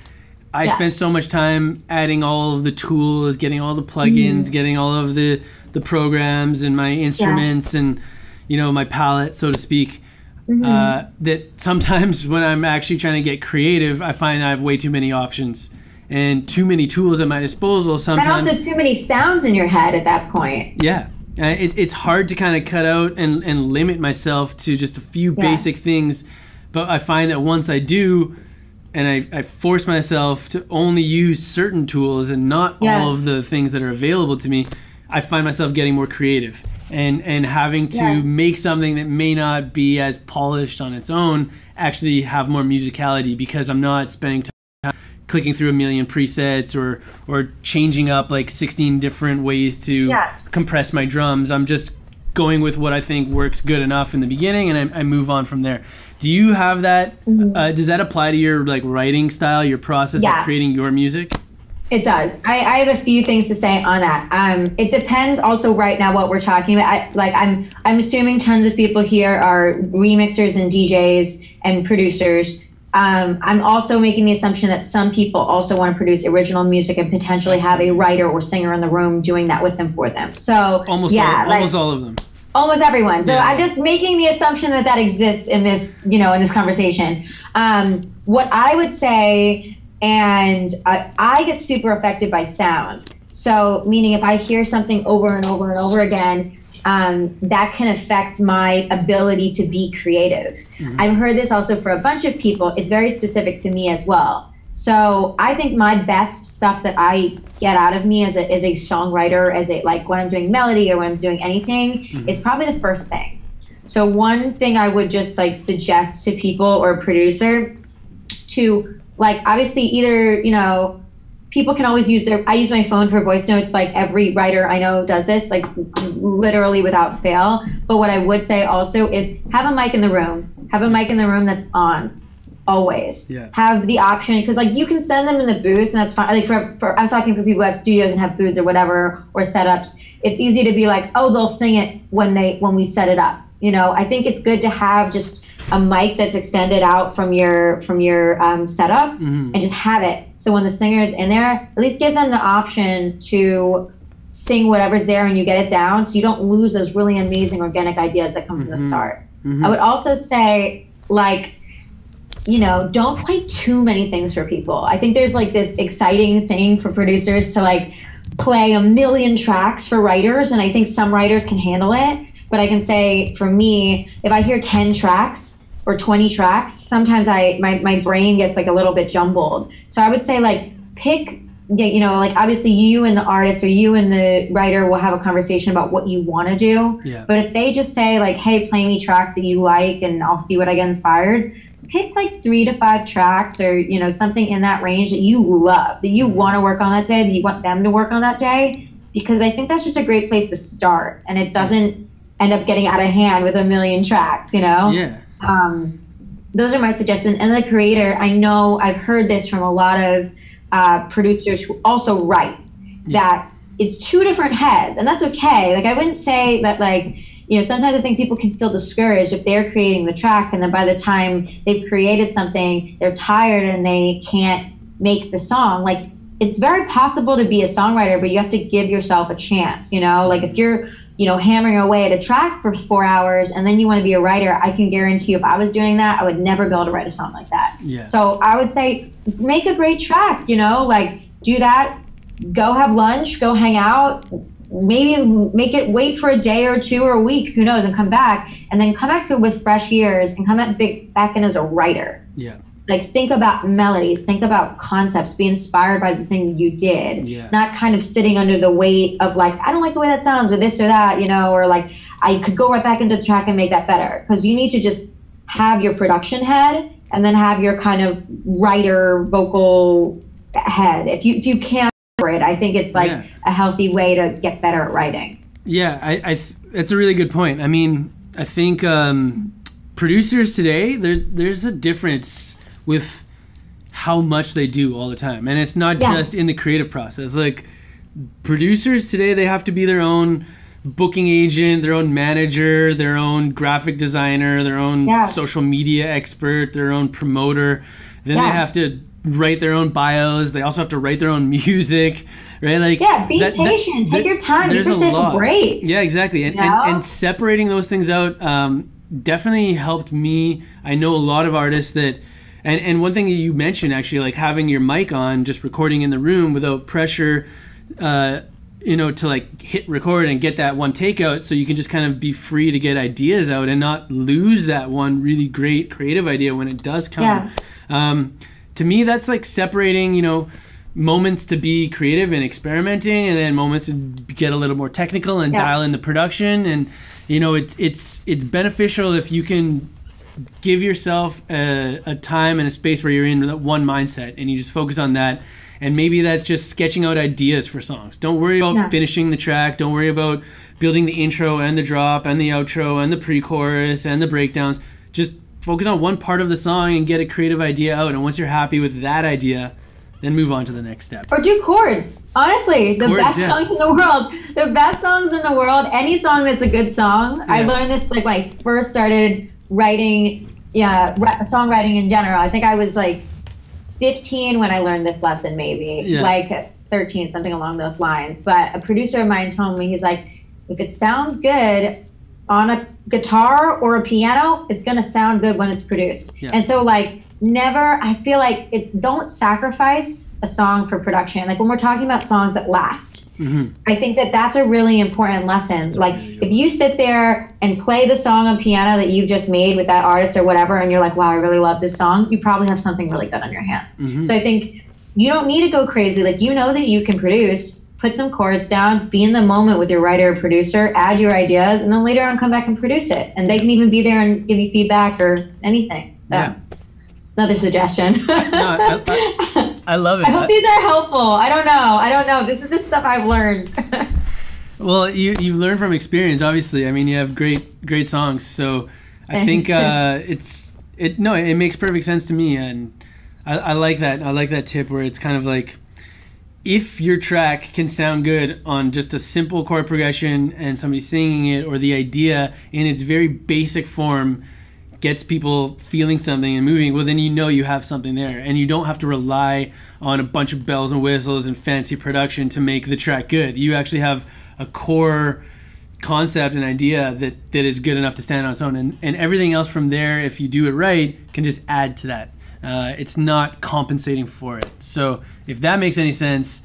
I spend so much time adding all of the tools, getting all the plugins, getting all of the programs and my instruments and, you know, my palette, so to speak, that sometimes when I'm actually trying to get creative, I find I have way too many options and too many tools at my disposal sometimes. And also too many sounds in your head at that point. Yeah. It's hard to kind of cut out and limit myself to just a few basic things, but I find that once I do, and I force myself to only use certain tools and not all of the things that are available to me, I find myself getting more creative and having to make something that may not be as polished on its own actually have more musicality, because I'm not spending time clicking through a million presets or changing up like 16 different ways to compress my drums. I'm just going with what I think works good enough in the beginning, and I move on from there. Do you have that? Does that apply to your like writing style, your process of creating your music? It does. I have a few things to say on that. It depends also right now what we're talking about. I'm assuming tons of people here are remixers and DJs and producers. I'm also making the assumption that some people also want to produce original music and potentially have a writer or singer in the room doing that with them for them. So almost all of them. Almost everyone. So I'm just making the assumption that exists in this, you know, in this conversation. What I would say, and I get super affected by sound. So meaning if I hear something over and over and over again, that can affect my ability to be creative. I've heard this also for a bunch of people. It's very specific to me as well. So I think my best stuff that I get out of me as a songwriter, like when I'm doing melody or when I'm doing anything, is probably the first thing. So one thing I would just like suggest to people or a producer to, like, obviously either, you know, people can always use I use my phone for voice notes. Like every writer I know does this, like literally without fail. But what I would say also is have a mic in the room. Have a mic in the room that's on. Always have the option, because like you can send them in the booth and that's fine. Like I'm talking for people who have studios and have booths or whatever, or setups. It's easy to be like, oh, they'll sing it when we set it up. You know, I think it's good to have just a mic that's extended out from your setup and just have it. So when the singer is in there, at least give them the option to sing whatever's there and you get it down, so you don't lose those really amazing organic ideas that come from the start. I would also say, like, you know, don't play too many things for people. I think there's like this exciting thing for producers to like play a million tracks for writers, and I think some writers can handle it. But I can say for me, if I hear 10 tracks or 20 tracks, sometimes my brain gets like a little bit jumbled. So I would say like pick, you know, like obviously you and the artist or you and the writer will have a conversation about what you want to do. But if they just say like, hey, play me tracks that you like and I'll see what I get inspired, pick like 3 to 5 tracks or, you know, something in that range that you love, that you want to work on that day, that you want them to work on that day, because I think that's just a great place to start, and it doesn't end up getting out of hand with a million tracks, you know? Those are my suggestions. And the creator, I know I've heard this from a lot of producers who also write, that it's 2 different heads, and that's okay. Like I wouldn't say that, like, you know, sometimes I think people can feel discouraged if they're creating the track and then by the time they've created something, they're tired and they can't make the song. Like, it's very possible to be a songwriter, but you have to give yourself a chance, you know? Like if you're, you know, hammering away at a track for 4 hours and then you want to be a writer, I can guarantee you if I was doing that, I would never be able to write a song like that. So I would say make a great track, you know, like do that, go have lunch, go hang out, maybe make it wait for a day or 2 or a week, who knows, and come back, and then come back to it with fresh ears and come back in as a writer. Like think about melodies, think about concepts, be inspired by the thing you did, not kind of sitting under the weight of like, I don't like the way that sounds or this or that, you know, or like I could go right back into the track and make that better. Because you need to just have your production head and then have your kind of writer vocal head. If you can't, I think it's like a healthy way to get better at writing. That's a really good point. I mean, I think producers today, there's a difference with how much they do all the time, and it's not just in the creative process. Like producers today, they have to be their own booking agent, their own manager, their own graphic designer, their own social media expert, their own promoter. Then they have to write their own bios. They also have to write their own music, right? Like be patient, take your time, give yourself a break. Yeah, exactly. And separating those things out definitely helped me. I know a lot of artists that, and one thing that you mentioned actually, like having your mic on, just recording in the room without pressure, you know, to like hit record and get that one take out, so you can just kind of be free to get ideas out and not lose that one really great creative idea when it does come. To me, that's like separating, you know, moments to be creative and experimenting, and then moments to get a little more technical and dial in the production. And you know, it's beneficial if you can give yourself a time and a space where you're in one mindset and you just focus on that. And maybe that's just sketching out ideas for songs. Don't worry about finishing the track. Don't worry about building the intro and the drop and the outro and the pre-chorus and the breakdowns. Just focus on one part of the song and get a creative idea out. And once you're happy with that idea, then move on to the next step. Or do chords. Honestly, the best songs in the world. The best songs in the world. Any song that's a good song. I learned this like when I first started writing, songwriting in general. I think I was like 15 when I learned this lesson, maybe. Like 13, something along those lines. But a producer of mine told me, he's like, if it sounds good on a guitar or a piano, it's gonna sound good when it's produced. And so like, I feel like don't sacrifice a song for production. Like when we're talking about songs that last, I think that that's a really important lesson. Like if you sit there and play the song on piano that you've just made with that artist or whatever, and you're like, wow, I really love this song, you probably have something really good on your hands. So I think you don't need to go crazy. Like, you know that you can produce, put some chords down, be in the moment with your writer or producer, add your ideas, and then later on come back and produce it. And they can even be there and give you feedback or anything. So. Yeah. Another suggestion. No, I love it. I hope these are helpful. I don't know. This is just stuff I've learned. Well, you've learned from experience, obviously. I mean, you have great songs. So I think it makes perfect sense to me, and I like that. I like that tip where it's kind of like, if your track can sound good on just a simple chord progression and somebody singing it, or the idea in its very basic form gets people feeling something and moving, well, then you know you have something there, and you don't have to rely on a bunch of bells and whistles and fancy production to make the track good. You actually have a core concept and idea that is good enough to stand on its own, and everything else from there, if you do it right, can just add to that. It's not compensating for it. So if that makes any sense,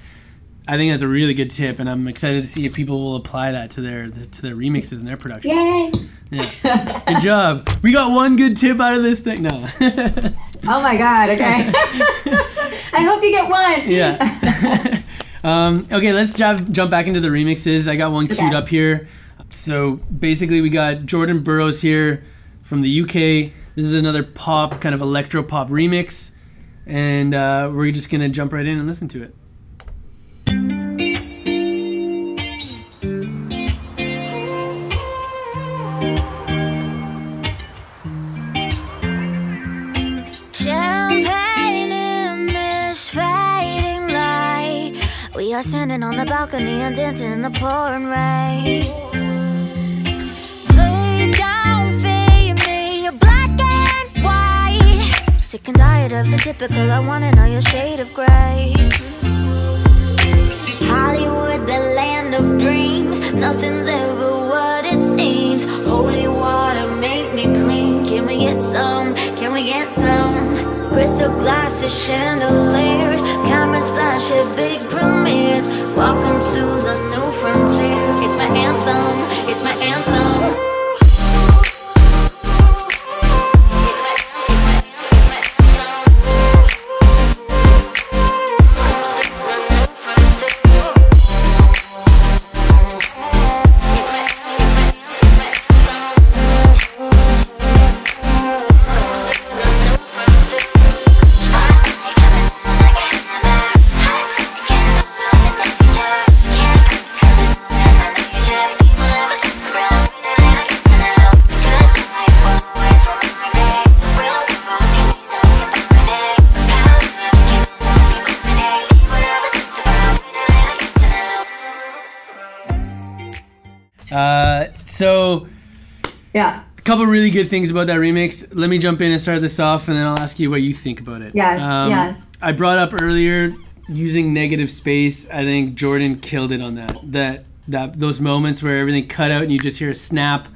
I think that's a really good tip, and I'm excited to see if people will apply that to their remixes and their productions. Yay! Yeah. Good job. We got one good tip out of this thing. No. Oh my God. Okay. I hope you get one. Yeah. Okay, let's jump back into the remixes. I got one queued up here. So basically, we got Jordan Burroughs here from the UK. This is another pop, kind of electro pop remix, and we're just gonna jump right in and listen to it. Champagne in this fading light. We are standing on the balcony and dancing in the pouring rain. Please don't feed me, you're black and white. Sick and tired of the typical, I wanna know your shade of gray. Hollywood, the land of dreams. Nothing's ever what it seems. Holy water, make me clean. Can we get some? Can we get some? Crystal glasses, chandeliers. Cameras flash at big premieres. Welcome to the new frontier. It's my anthem. It's my anthem. So yeah, a couple really good things about that remix. Let me jump in and start this off, and then I'll ask you what you think about it. Yes. I brought up earlier using negative space. I think Jordan killed it on that those moments where everything cut out and you just hear a snap.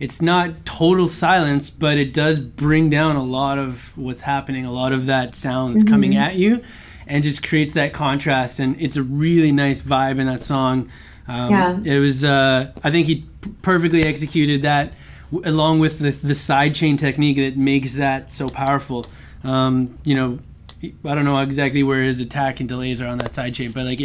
It's not total silence, but it does bring down a lot of what's happening, a lot of that sounds coming at you, and just creates that contrast. And it's a really nice vibe in that song. It was, I think he perfectly executed that, along with the side chain technique that makes that so powerful. You know, I don't know exactly where his attack and delays are on that side chain, but like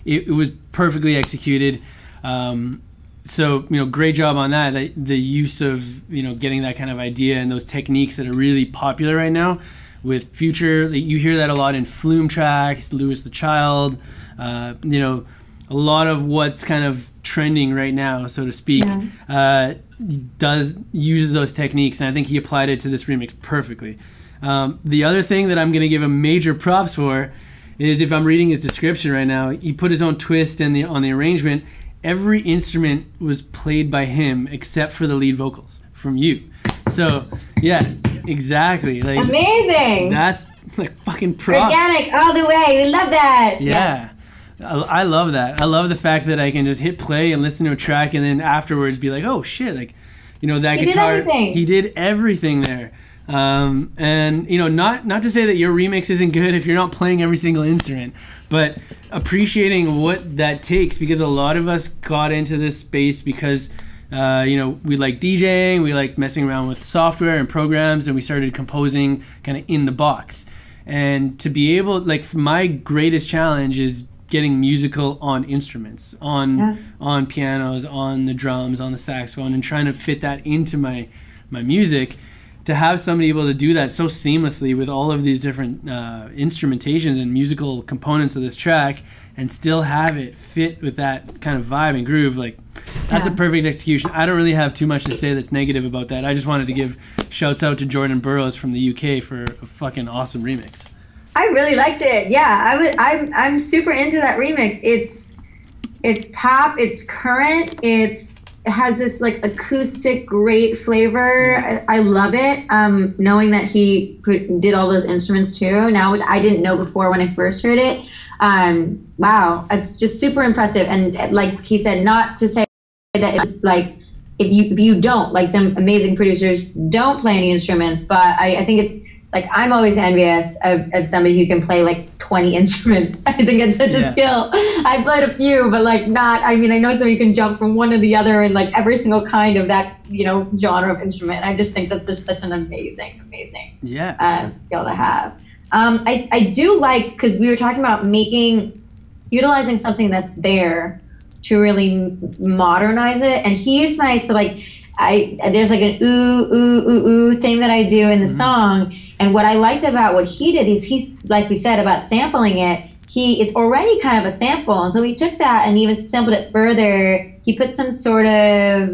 it was perfectly executed. So, you know, great job on that. The use of, you know, getting that kind of idea and those techniques that are really popular right now with Future. You hear that a lot in Flume tracks, Louis the Child, you know, a lot of what's kind of trending right now, so to speak, uses those techniques, and I think he applied it to this remix perfectly. The other thing that I'm going to give him major props for is, if I'm reading his description right now, he put his own twist on the arrangement. Every instrument was played by him except for the lead vocals from you. So yeah, exactly. Like, amazing. That's like fucking props. Organic all the way. We love that. Yeah. I love that. I love the fact that I can just hit play and listen to a track and then afterwards be like, oh shit, like, you know, that guitar. He did everything there. And you know, not to say that your remix isn't good if you're not playing every single instrument, but appreciating what that takes, because a lot of us got into this space because you know, we like DJing, we like messing around with software and programs, and we started composing kind of in the box. And to be able, like, my greatest challenge is getting musical on instruments, on pianos, on the drums, on the saxophone, and trying to fit that into my music. To have somebody able to do that so seamlessly with all of these different instrumentations and musical components of this track, and still have it fit with that kind of vibe and groove, like, that's a perfect execution. I don't really have too much to say that's negative about that. I just wanted to give shouts out to Jordan Burroughs from the UK for a fucking awesome remix. I really liked it. Yeah, I'm super into that remix. It's pop, it's current, it has this like acoustic great flavor. I love it. Knowing that he did all those instruments too now, which I didn't know before when I first heard it. Wow, it's just super impressive. And like he said, not to say that it's like if you don't, like some amazing producers don't play any instruments, but I think it's like, I'm always envious of somebody who can play like 20 instruments. I think it's such a skill. I played a few, but like not, I mean, I know somebody can jump from one to the other and like every single kind of that, you know, genre of instrument. I just think that's just such an amazing skill to have. I do like, because we were talking about utilizing something that's there to really modernize it. And he's my, so like, there's like an ooh thing that I do in the song. And what I liked about what he did is he's, like we said about sampling it, it's already kind of a sample. And so he took that and even sampled it further. He put some sort of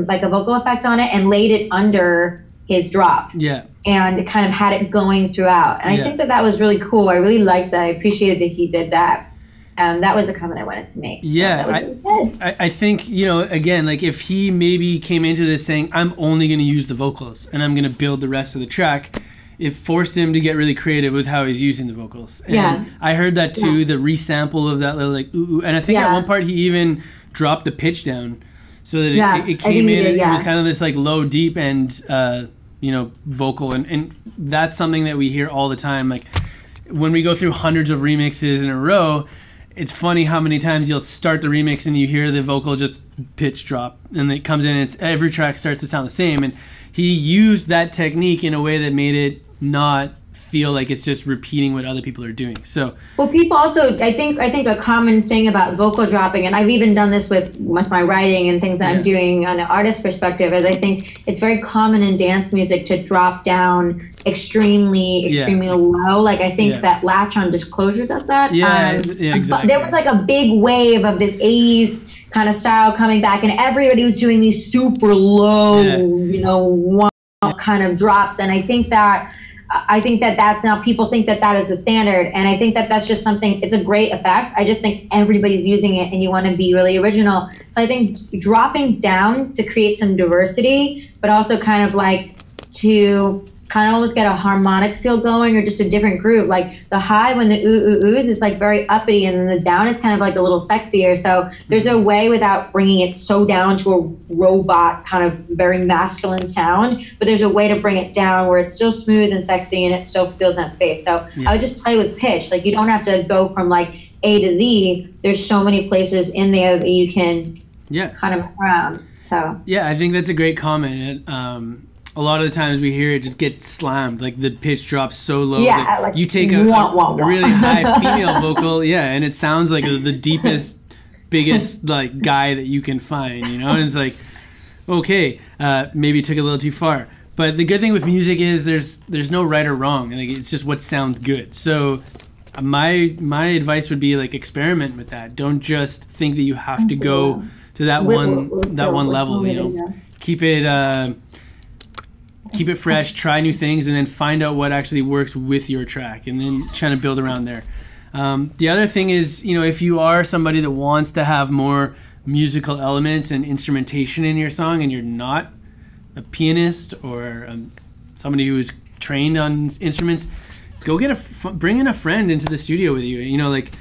like a vocal effect on it and laid it under his drop. Yeah. And kind of had it going throughout. And I think that was really cool. I really liked that. I appreciated that he did that. That was a comment I wanted to make. Yeah, so I think, you know, again, like if he maybe came into this saying, I'm only going to use the vocals and I'm going to build the rest of the track, it forced him to get really creative with how he's using the vocals. And I heard that too, the resample of that little like ooh. And I think at one part he even dropped the pitch down so that it came in and it was kind of this like low, deep and, you know, vocal. And that's something that we hear all the time. Like when we go through hundreds of remixes in a row, it's funny how many times you'll start the remix and you hear the vocal just pitch drop and it comes in and every track starts to sound the same. And he used that technique in a way that made it not feel like it's just repeating what other people are doing. So, well, people also, I think a common thing about vocal dropping, and I've even done this with my writing and things that I'm doing on an artist perspective, is I think it's very common in dance music to drop down extremely low. Like I think that Latch on Disclosure does that. Exactly. There was like a big wave of this 80s kind of style coming back, and everybody was doing these super low, you know, one kind of drops. And I think that that's now people think that is the standard. And I think that that's just something, it's a great effect. I just think everybody's using it and you want to be really original. So I think dropping down to create some diversity, but also kind of like to kind of almost get a harmonic feel going or just a different groove. Like the high when the oohs is like very uppity and then the down is kind of like a little sexier. So there's a way without bringing it so down to a robot kind of very masculine sound, but there's a way to bring it down where it's still smooth and sexy and it still feels in that space. So I would just play with pitch. Like you don't have to go from like A to Z. There's so many places in there that you can kind of mess around. So yeah, I think that's a great comment. A lot of the times we hear it just get slammed, like the pitch drops so low that like you take a really high female vocal, and it sounds like the deepest, biggest like guy that you can find, you know? And it's like, okay, maybe it took it a little too far. But the good thing with music is there's no right or wrong. Like it's just what sounds good. So my advice would be like experiment with that. Don't just think that you have to go to that one level, you know? Keep it fresh, try new things, and then find out what actually works with your track, and then trying to build around there. The other thing is, you know, if you are somebody that wants to have more musical elements and instrumentation in your song, and you're not a pianist or somebody who is trained on instruments, go bring in a friend into the studio with you. You know, like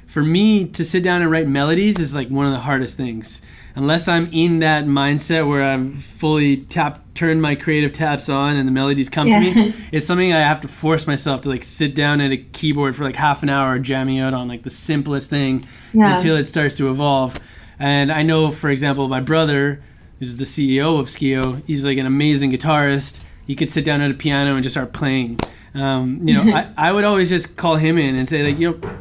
for me to sit down and write melodies is like one of the hardest things. unless I'm in that mindset where I'm fully turned my creative taps on and the melodies come to me, it's something I have to force myself to like sit down at a keyboard for like half an hour jamming out on like the simplest thing until it starts to evolve. And I know, for example, my brother, who's the CEO of Skio, he's like an amazing guitarist. He could sit down at a piano and just start playing. I would always just call him in and say, like,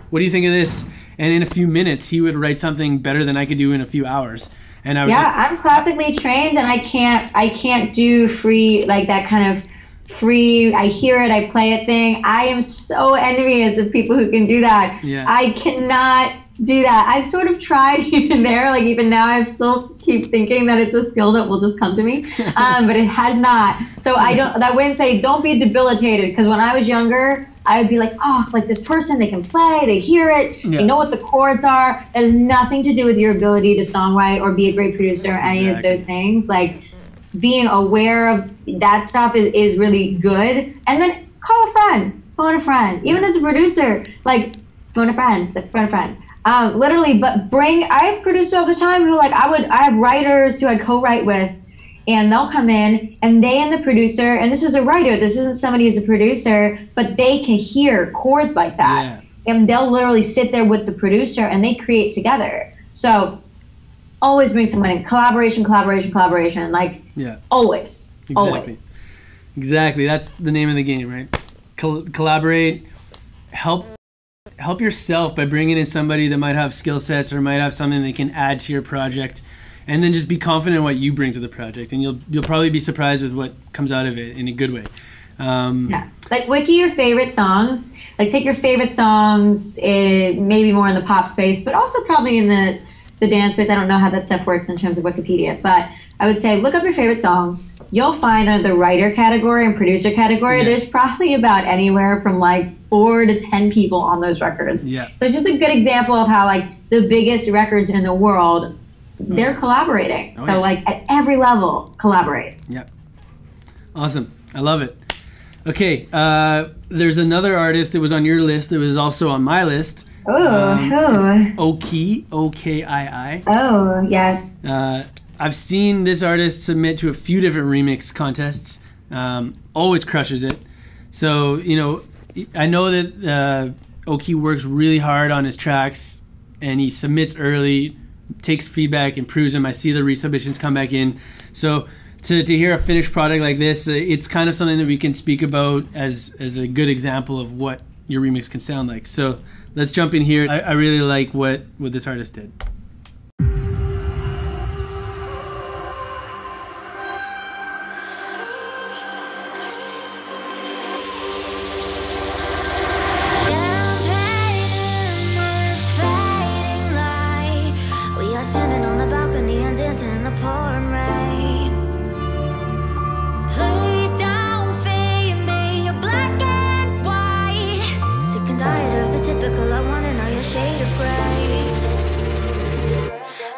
what do you think of this? And in a few minutes, he would write something better than I could do in a few hours. And I would I'm classically trained, and I can't do free, like that kind of free, I hear it, I play it thing. I am so envious of people who can do that. Yeah. I cannot do that. I've sort of tried here and there, like even now I still keep thinking that it's a skill that will just come to me, but it has not. So I wouldn't say don't be debilitated, because when I was younger, I would be like, oh, like this person, they can play, they hear it, they know what the chords are. That has nothing to do with your ability to songwrite or be a great producer or any of those things. Like being aware of that stuff is really good. And then call a friend, phone a friend. Even as a producer, like phone a friend. Literally, but I have producers all the time who like, I have writers who I co-write with, and they'll come in and they and the producer, and this is a writer, this isn't somebody who's a producer, but they can hear chords like that. Yeah. And they'll literally sit there with the producer and they create together. So always bring someone in. Collaboration, like always. Exactly. That's the name of the game, right? Collaborate, help yourself by bringing in somebody that might have skill sets or might have something they can add to your project, and then just be confident in what you bring to the project, and you'll probably be surprised with what comes out of it in a good way. Like wiki your favorite songs. Like take your favorite songs, maybe more in the pop space, but also probably in the dance space. I don't know how that stuff works in terms of Wikipedia, but I would say look up your favorite songs. You'll find under the writer category and producer category, there's probably about anywhere from like 4 to 10 people on those records. Yeah. So it's just a good example of how like the biggest records in the world, they're collaborating. Like at every level, collaborate. Yeah. Awesome. I love it. Okay. There's another artist that was on your list that was also on my list. It's Okii, O-K-I-I. Oh, yeah. I've seen this artist submit to a few different remix contests. Always crushes it. So, I know that Okii works really hard on his tracks, and he submits early, takes feedback, improves them. I see the resubmissions come back in. So to hear a finished product like this, it's kind of something that we can speak about as a good example of what your remix can sound like. So let's jump in here. I really like what this artist did. Standing on the balcony and dancing in the pouring rain. Please don't feed me, you're black and white. Sick and tired of the typical, I wanna know your shade of gray.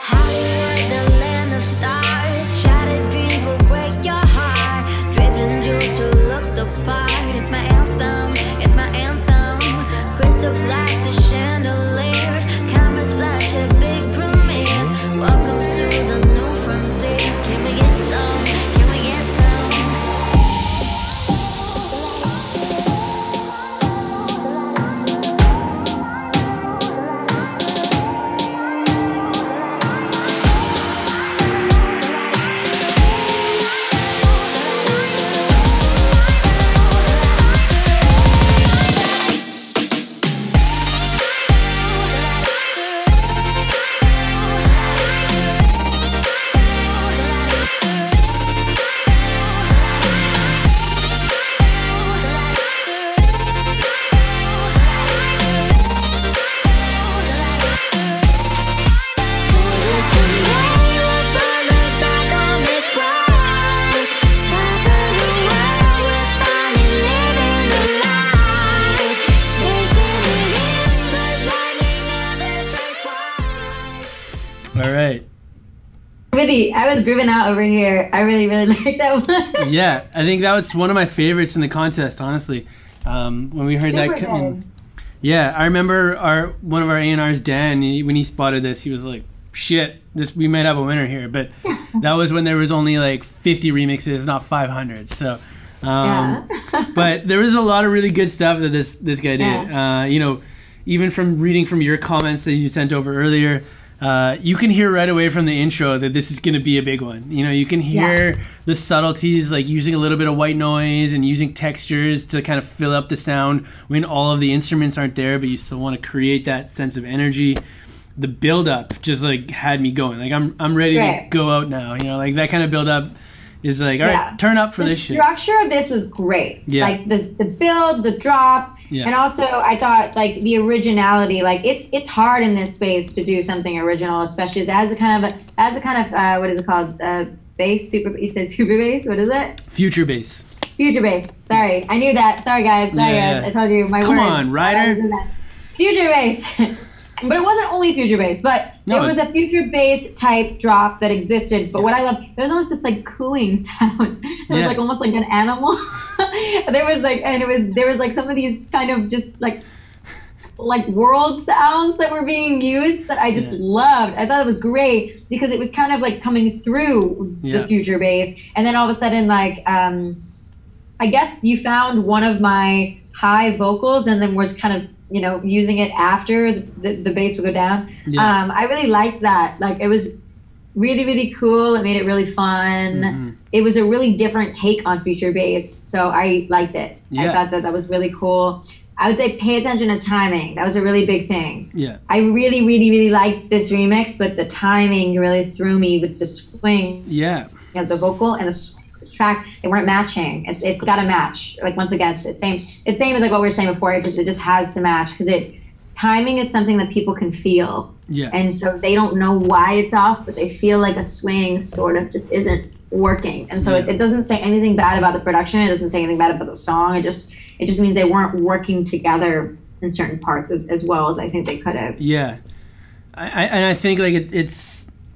How do you like the land of stars? Shattered dreams will break your heart. Dripping jewels to look the part. It's my anthem, it's my anthem. Crystal glasses, chandeliers, cameras flash a big premiere. Welcome to the new frontier. Can we get some? Can we get some? All right. I was grooving out over here. I really, really like that one. Yeah, I think that was one of my favorites in the contest, honestly. When we heard that come in. Yeah, I remember one of our A&Rs, Dan, when he spotted this, he was like, shit, we might have a winner here. But that was when there was only like 50 remixes, not 500. So, but there was a lot of really good stuff that this guy did. You know, even from reading from your comments that you sent over earlier, you can hear right away from the intro that this is going to be a big one. You know, you can hear the subtleties, like using a little bit of white noise and using textures to kind of fill up the sound when all of the instruments aren't there, but you still want to create that sense of energy. The build up just like had me going. Like I'm ready to go out now. You know, like that kind of build up is like, all right, turn up for this shit. The structure of this was great. Yeah. Like the build, the drop, and also I thought like the originality. Like it's hard in this space to do something original, especially as a kind of what is it called? Bass, super. You said super bass. What is it? Future bass. Future bass. Sorry, I knew that. Sorry guys. Sorry guys. I told you my words. Come on, Ryder. Future bass. But it wasn't only future bass, but it was a future bass type drop that existed. But what I loved, there was almost this like cooing sound. It was like almost like an animal. There was like some of these kind of just like world sounds that were being used that I just loved. I thought it was great because it was kind of like coming through the future bass, and then all of a sudden like I guess you found one of my high vocals and then was kind of, you know, using it after the bass would go down. I really liked that. Like it was really, really cool. It made it really fun. It was a really different take on future bass. So I liked it. I thought that was really cool. I would say pay attention to timing. That was a really big thing. I really, really, really liked this remix, but the timing really threw me with the swing. You know, the vocal and the track, they weren't matching. It's got to match. Like once again, it's the same as like what we were saying before. It just has to match because timing is something that people can feel. And so they don't know why it's off, but they feel like a swing sort of just isn't working. And so it doesn't say anything bad about the production. It doesn't say anything bad about the song. It just means they weren't working together in certain parts as well as I think they could have. I think like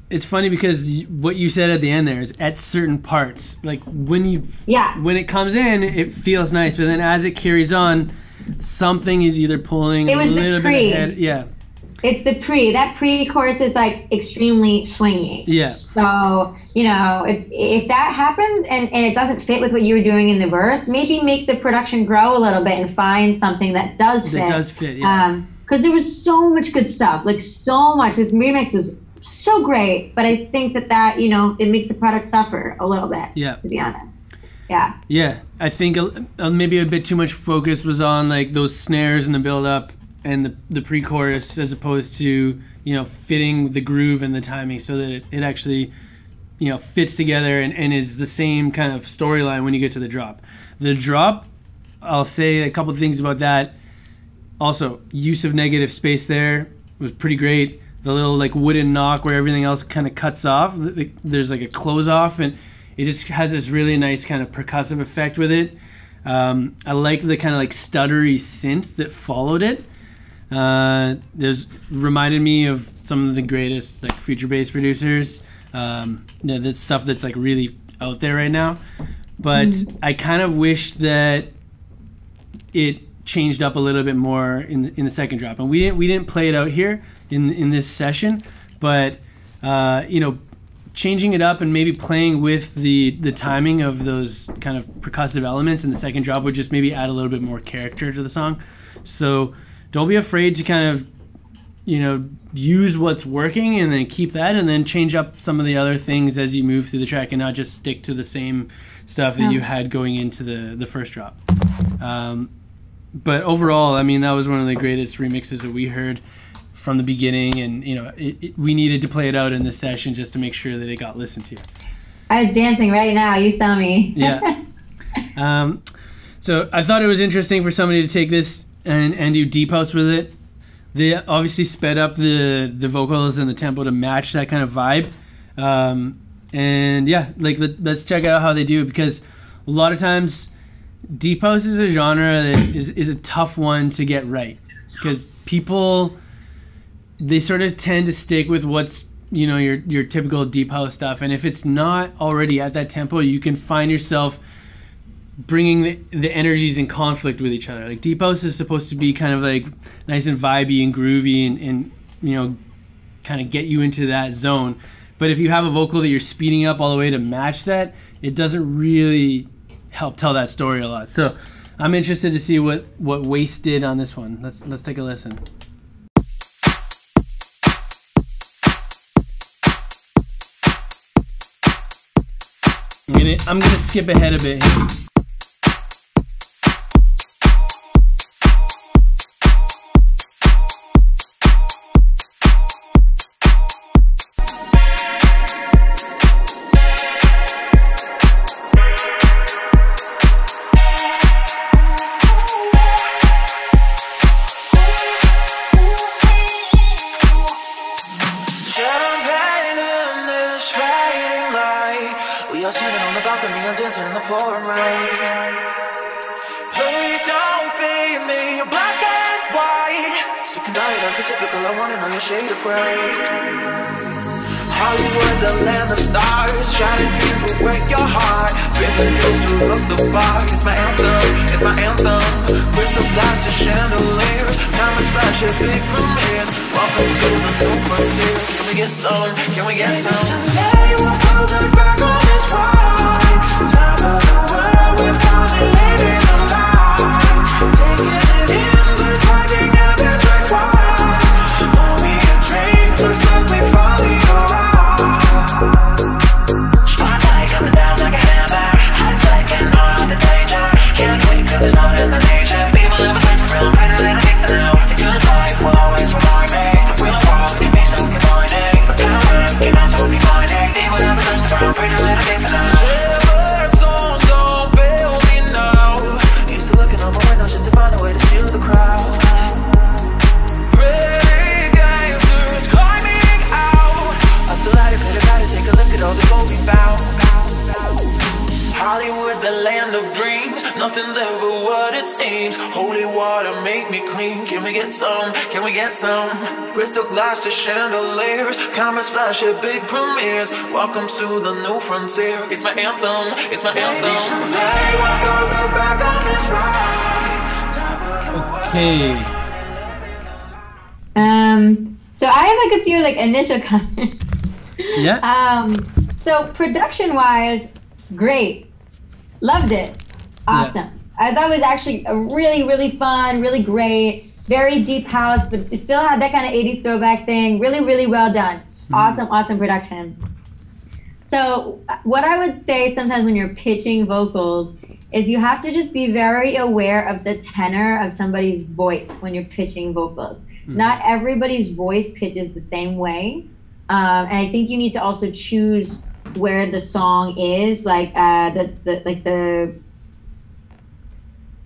it's funny because what you said at the end there is at certain parts, like when it comes in, it feels nice, but then as it carries on, something is either pulling a little bit ahead. It's the that pre-chorus is like extremely swingy. So, you know, if that happens and it doesn't fit with what you were doing in the verse, maybe make the production grow a little bit and find something that does fit. Because there was so much good stuff, like so much. This remix was so great, but I think that you know, it makes the product suffer a little bit, to be honest. I think maybe a bit too much focus was on like those snares and the build up and the pre-chorus as opposed to, you know, fitting the groove and the timing so that it actually, you know, fits together and is the same kind of storyline when you get to the drop. The drop, I'll say a couple of things about that. Also, use of negative space there was pretty great. The little like wooden knock where everything else kind of cuts off. There's like a close off, and it just has this really nice kind of percussive effect with it. I like the kind of like stuttery synth that followed it. There's reminded me of some of the greatest like future bass producers. That's stuff that's like really out there right now. But I kind of wish that it changed up a little bit more in the second drop, and we didn't play it out here in this session, but you know, changing it up and maybe playing with the timing of those kind of percussive elements in the second drop would just maybe add a little bit more character to the song. So don't be afraid to kind of, you know, use what's working and then keep that, and then change up some of the other things as you move through the track, and not just stick to the same stuff that you had going into the first drop. But overall, I mean, that was one of the greatest remixes that we heard from the beginning, and you know, we needed to play it out in this session just to make sure that it got listened to. I was dancing right now. You saw me. So I thought it was interesting for somebody to take this and do deep house with it. They obviously sped up the vocals and the tempo to match that kind of vibe. And yeah, like let's check out how they do it, because a lot of times deep house is a genre that is a tough one to get right, because people, they sort of tend to stick with what's, you know, your typical deep house stuff, and if it's not already at that tempo, you can find yourself bringing the energies in conflict with each other. Like deep house is supposed to be kind of like nice and vibey and groovy and you know, kind of get you into that zone. But if you have a vocal that you're speeding up all the way to match that, it doesn't really help tell that story a lot. So I'm interested to see what Waste did on this one. Let's take a listen. I'm gonna skip ahead a bit here. Hollywood, the land of stars, shining dreams will break your heart. Ripping news to look the bar. It's my anthem, it's my anthem. Crystal glasses, chandeliers, diamonds flashing, big premieres. Welcome to the new frontier. Can we get some? Can we get some? Today we'll pull the back on this ride. Top of the world, we're finally living the life. Taking it in, but fighting our best race twice. Hold me a drink, looks like we finally arrived. Spotlight coming down like a hammer. Hot second on the danger. Can't wait 'cause it's not in the nature. People never turn to real pain and then I take the now. The good life will always remind me. The real world can be so combining. The power can also be blinding. People never touch the ground, pain and then I take the now. Silver songs don't fail me now. Used to looking out my window just to find a way to steal the crowd. Pretty gangsters climbing out. Up the ladder, pay the ladder, take a look at all the gold we found. Hollywood, the land of dreams. Nothing's ever what it seems. Holy water, make me clean. Can we get some? Can we get some? Crystal glasses, chandeliers, comets flash at big premieres. Welcome to the new frontier. It's my anthem. It's my anthem. Someday we'll go look back on this ride. Okay. So I have like a few like initial comments. Yeah. So production-wise, great. Loved it. Awesome. Yeah. I thought it was actually a really, really fun, really great, very deep house, but it still had that kind of 80s throwback thing. Really, really well done. Awesome, awesome production. So what I would say sometimes when you're pitching vocals is you have to just be very aware of the tenor of somebody's voice when you're pitching vocals. Not everybody's voice pitches the same way. And I think you need to also choose where the song is, like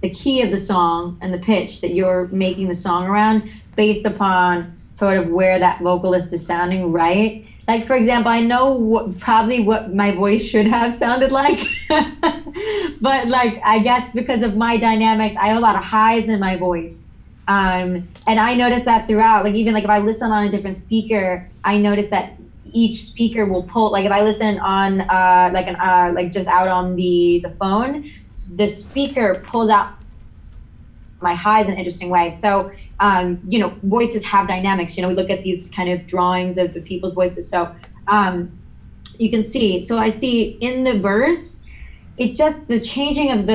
the key of the song and the pitch that you're making the song around based upon sort of where that vocalist is sounding right. Like, for example, I know probably what my voice should have sounded like, but like, I guess because of my dynamics, I have a lot of highs in my voice. And I notice that throughout, like even like if I listen on a different speaker, I notice that each speaker will pull, like if I listen on like just out on the phone, the speaker pulls out my highs in an interesting way. So, you know, voices have dynamics. You know, we look at these kind of drawings of the people's voices. So you can see, so I see in the verse, it just, the changing of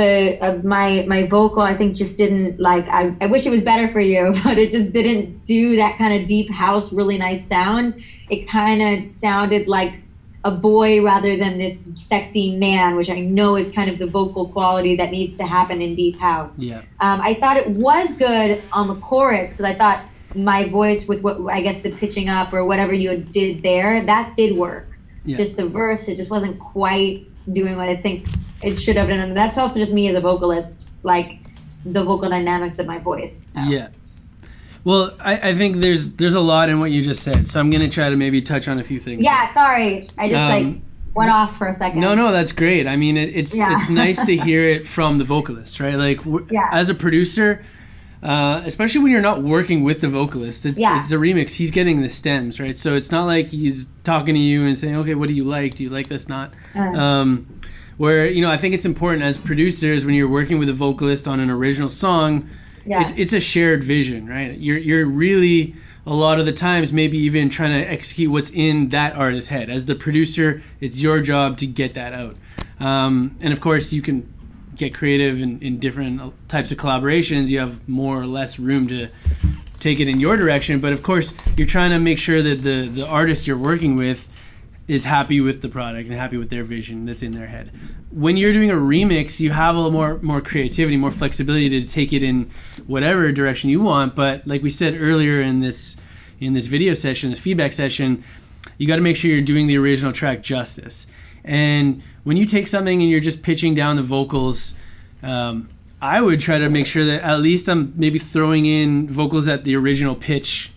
my vocal, I think just didn't like, I wish it was better for you, but it just didn't do that kind of deep house, really nice sound. It kind of sounded like a boy rather than this sexy man, which I know is kind of the vocal quality that needs to happen in deep house. Yeah. I thought it was good on the chorus because I thought my voice with what, I guess the pitching up or whatever you did there, that did work. Yeah. Just the verse, it just wasn't quite doing what I think it should have done. And that's also just me as a vocalist, like the vocal dynamics of my voice. So. Yeah. Well, I think there's a lot in what you just said, so I'm gonna try to maybe touch on a few things. Yeah, sorry, I just like went off for a second. No, that's great. I mean, it's nice to hear it from the vocalist, right? Like, as a producer, especially when you're not working with the vocalist, it's the remix. He's getting the stems, right? So it's not like he's talking to you and saying, okay, what do you like? Do you like this? Not. Where, you know, I think it's important as producers when you're working with a vocalist on an original song. Yeah. It's a shared vision, right? You're really a lot of the times maybe even trying to execute what's in that artist's head. As the producer, it's your job to get that out. And of course, you can get creative in different types of collaborations. You have more or less room to take it in your direction, but of course you're trying to make sure that the artist you're working with is happy with the product and happy with their vision that's in their head. When you're doing a remix, you have a little more creativity, more flexibility to take it in whatever direction you want. But like we said earlier in this video session, this feedback session, you got to make sure you're doing the original track justice. And when you take something and you're just pitching down the vocals, I would try to make sure that at least I'm maybe throwing in vocals at the original pitch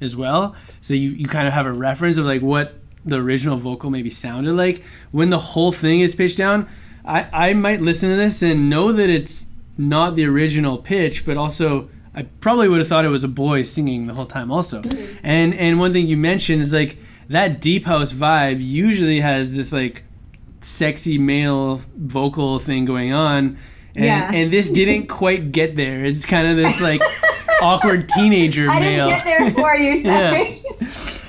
as well. So you kind of have a reference of like what the original vocal maybe sounded like. When the whole thing is pitched down, I might listen to this and know that it's not the original pitch, but also I probably would have thought it was a boy singing the whole time also. Mm-hmm. And one thing you mentioned is like that deep house vibe usually has this like sexy male vocal thing going on. And this didn't quite get there. It's kind of this like awkward teenager male. I didn't get there for you, sorry.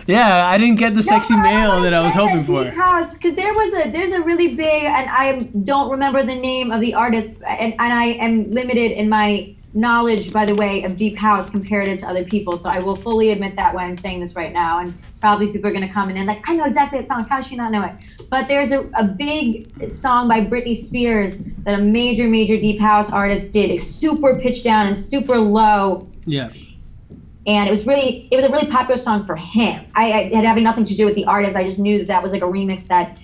Yeah, I didn't get the sexy male that I was hoping for. Because there's a really big, and I don't remember the name of the artist, and I am limited in my knowledge, by the way, of deep house comparative to other people. So I will fully admit that when I'm saying this right now, and probably people are going to comment in like, I know exactly that song. How does she not know it? But there's a big song by Britney Spears that a major deep house artist did. It's super pitched down and super low. Yeah. And it was a really popular song for him. I had having nothing to do with the artist. I just knew that was like a remix that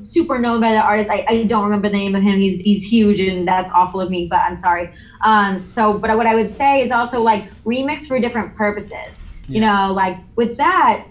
super known by the artist. I don't remember the name of him. He's huge, and that's awful of me, but I'm sorry. But what I would say is also like remix for different purposes. Yeah. You know, like with that,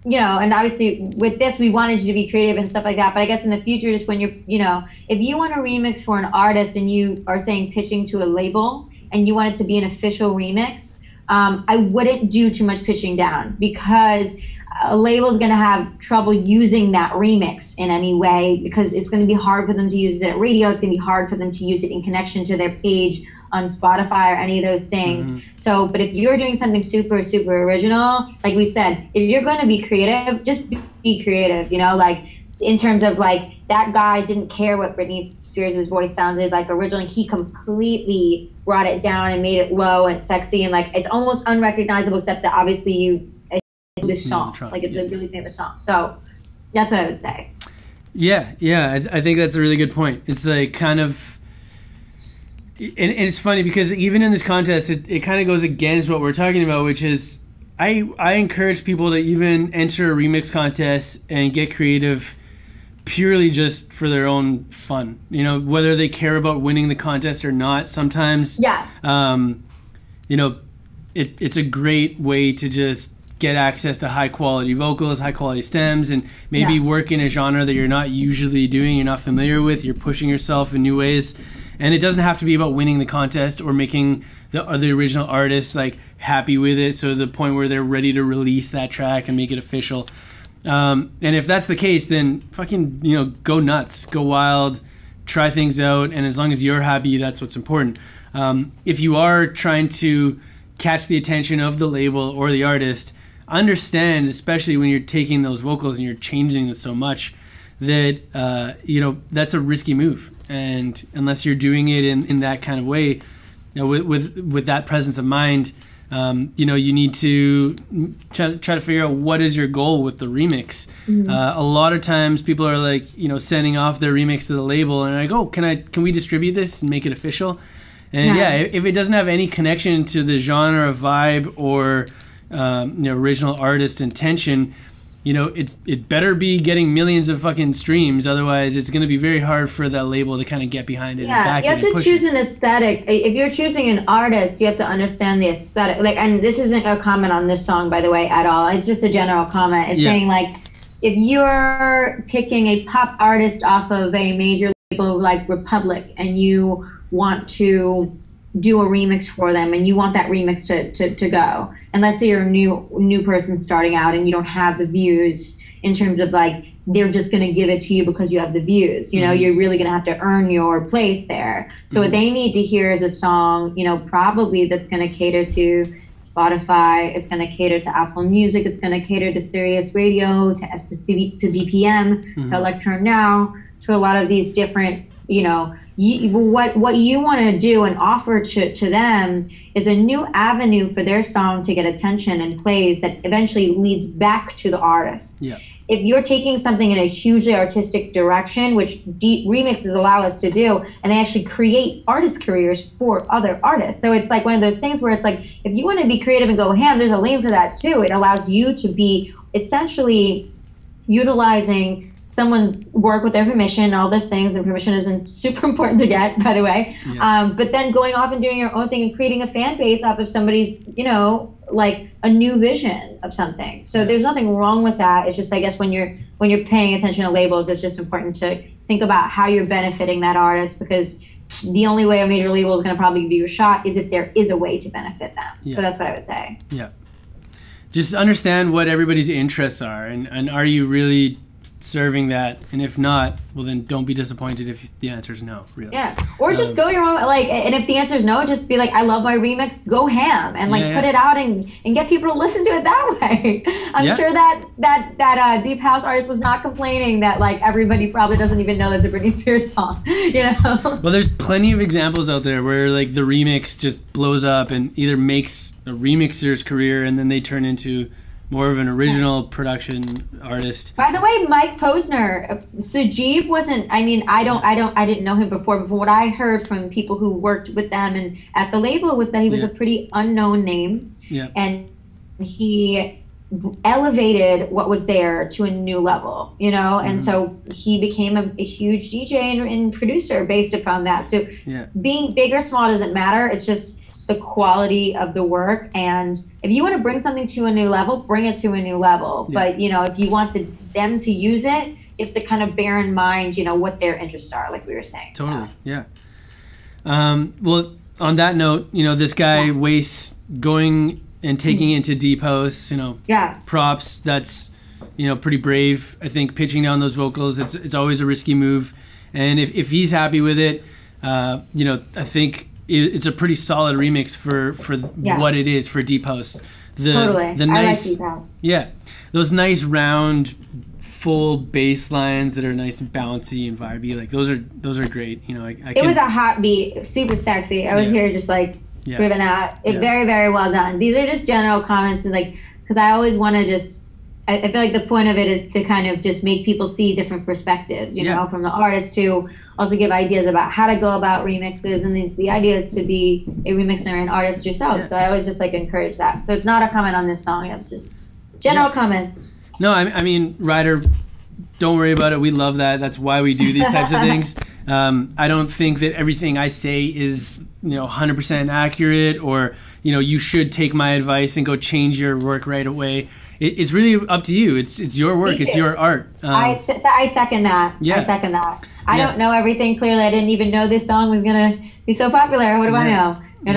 you know, and obviously with this, we wanted you to be creative and stuff like that. But I guess in the future, just when you're, you know, if you want a remix for an artist and you are saying pitching to a label and you want it to be an official remix, I wouldn't do too much pitching down, because a label's going to have trouble using that remix in any way, because it's going to be hard for them to use it at radio. It's going to be hard for them to use it in connection to their page on Spotify or any of those things. Mm-hmm. So, but if you're doing something super original, like we said, if you're going to be creative, just be creative, you know, like in terms of like that guy didn't care what Britney Spears' voice sounded like originally. He completely brought it down and made it low and sexy, and like it's almost unrecognizable, except that obviously you this song, like it's a really famous song. So that's what I would say. Yeah, I think that's a really good point. It's like kind of, and it's funny because even in this contest, it kind of goes against what we're talking about, which is I encourage people to even enter a remix contest and get creative purely just for their own fun, you know, whether they care about winning the contest or not. Sometimes, you know, it's a great way to just get access to high quality vocals, high quality stems, and maybe work in a genre that you're not usually doing, you're not familiar with, you're pushing yourself in new ways. And it doesn't have to be about winning the contest or making the original artist like happy with it, so to the point where they're ready to release that track and make it official. And if that's the case, then fucking, you know, go nuts, go wild, try things out, and as long as you're happy, that's what's important. If you are trying to catch the attention of the label or the artist, understand, especially when you're taking those vocals and you're changing them so much, that you know, that's a risky move. And unless you're doing it in that kind of way, you know, with that presence of mind, you know, you need to try to figure out what is your goal with the remix. Mm-hmm. A lot of times people are like, you know, sending off their remix to the label and like, oh, can we distribute this and make it official? And if it doesn't have any connection to the genre, vibe, or you know, original artist intention, you know, it better be getting millions of fucking streams. Otherwise, it's going to be very hard for that label to kind of get behind it. And back you have to choose an aesthetic. If you're choosing an artist, you have to understand the aesthetic. Like, and this isn't a comment on this song, by the way, at all. It's just a general comment. It's saying like, if you're picking a pop artist off of a major label like Republic, and you want to do a remix for them, and you want that remix to go, and let's say you're a new person starting out and you don't have the views, in terms of like they're just going to give it to you because you have the views, you know, you're really going to have to earn your place there. So what they need to hear is a song, you know, probably that's going to cater to Spotify. It's going to cater to Apple Music. It's going to cater to Sirius Radio, to BPM, to Electro Now, to a lot of these different, you know, what you want to do and offer to them is a new avenue for their song to get attention and plays that eventually leads back to the artist. Yeah. If you're taking something in a hugely artistic direction, which remixes allow us to do, and they actually create artist careers for other artists. So it's like one of those things where it's like, if you want to be creative and go ham, there's a lane for that too. It allows you to be essentially utilizing someone's work with their permission, all those things, and permission isn't super important to get, by the way. Yeah. But then going off and doing your own thing and creating a fan base off of somebody's, you know, like a new vision of something. So there's nothing wrong with that. It's just, I guess, when you're paying attention to labels, it's just important to think about how you're benefiting that artist, because the only way a major label is going to probably give you a shot is if there is a way to benefit them. Yeah. So that's what I would say. Yeah. Just understand what everybody's interests are, and are you really serving that? And if not, well, then don't be disappointed if the answer is no, really. Yeah. Or just go your own, like, and if the answer is no, just be like, I love my remix, go ham, and like put it out and get people to listen to it that way. I'm sure that Deep House artist was not complaining that like everybody probably doesn't even know that's a Britney Spears song, you know? Well, there's plenty of examples out there where like the remix just blows up and either makes a remixer's career and then they turn into more of an original production artist. By the way, Mike Posner, Sajib wasn't, I mean, I didn't know him before, but what I heard from people who worked with them and at the label was that he was a pretty unknown name. Yeah. And he elevated what was there to a new level, you know? And so he became a huge DJ and producer based upon that. So being big or small doesn't matter. It's just the quality of the work, and if you want to bring something to a new level, bring it to a new level. But you know, if you want them to use it, you have to kind of bear in mind, you know, what their interests are, like we were saying. Totally. So. Yeah. Well, on that note, you know, this guy wastes going and taking into deep house, you know, props. That's, you know, pretty brave. I think pitching down those vocals, it's always a risky move, and if he's happy with it, you know, I think it's a pretty solid remix for what it is for deep house. Totally. The nice, I like deep house. Yeah, those nice round, full bass lines that are nice and bouncy and vibey. Like those are great. You know, it was a hot beat, super sexy. I was here just like ripping that. Very, very well done. These are just general comments, and like, because I always want to just. I feel like the point of it is to kind of just make people see different perspectives, you know, from the artist, to also give ideas about how to go about remixes, and the idea is to be a remixer and artist yourself. So I always just like encourage that. So it's not a comment on this song. It was just general comments. No, I mean, Ryder, don't worry about it. We love that. That's why we do these types of things. I don't think that everything I say is, you know, 100% accurate, or, you know, you should take my advice and go change your work right away. It's really up to you. It's your work. It's your art. I second that. Yeah. I second that. I don't know everything clearly. I didn't even know this song was going to be so popular. What do I know? You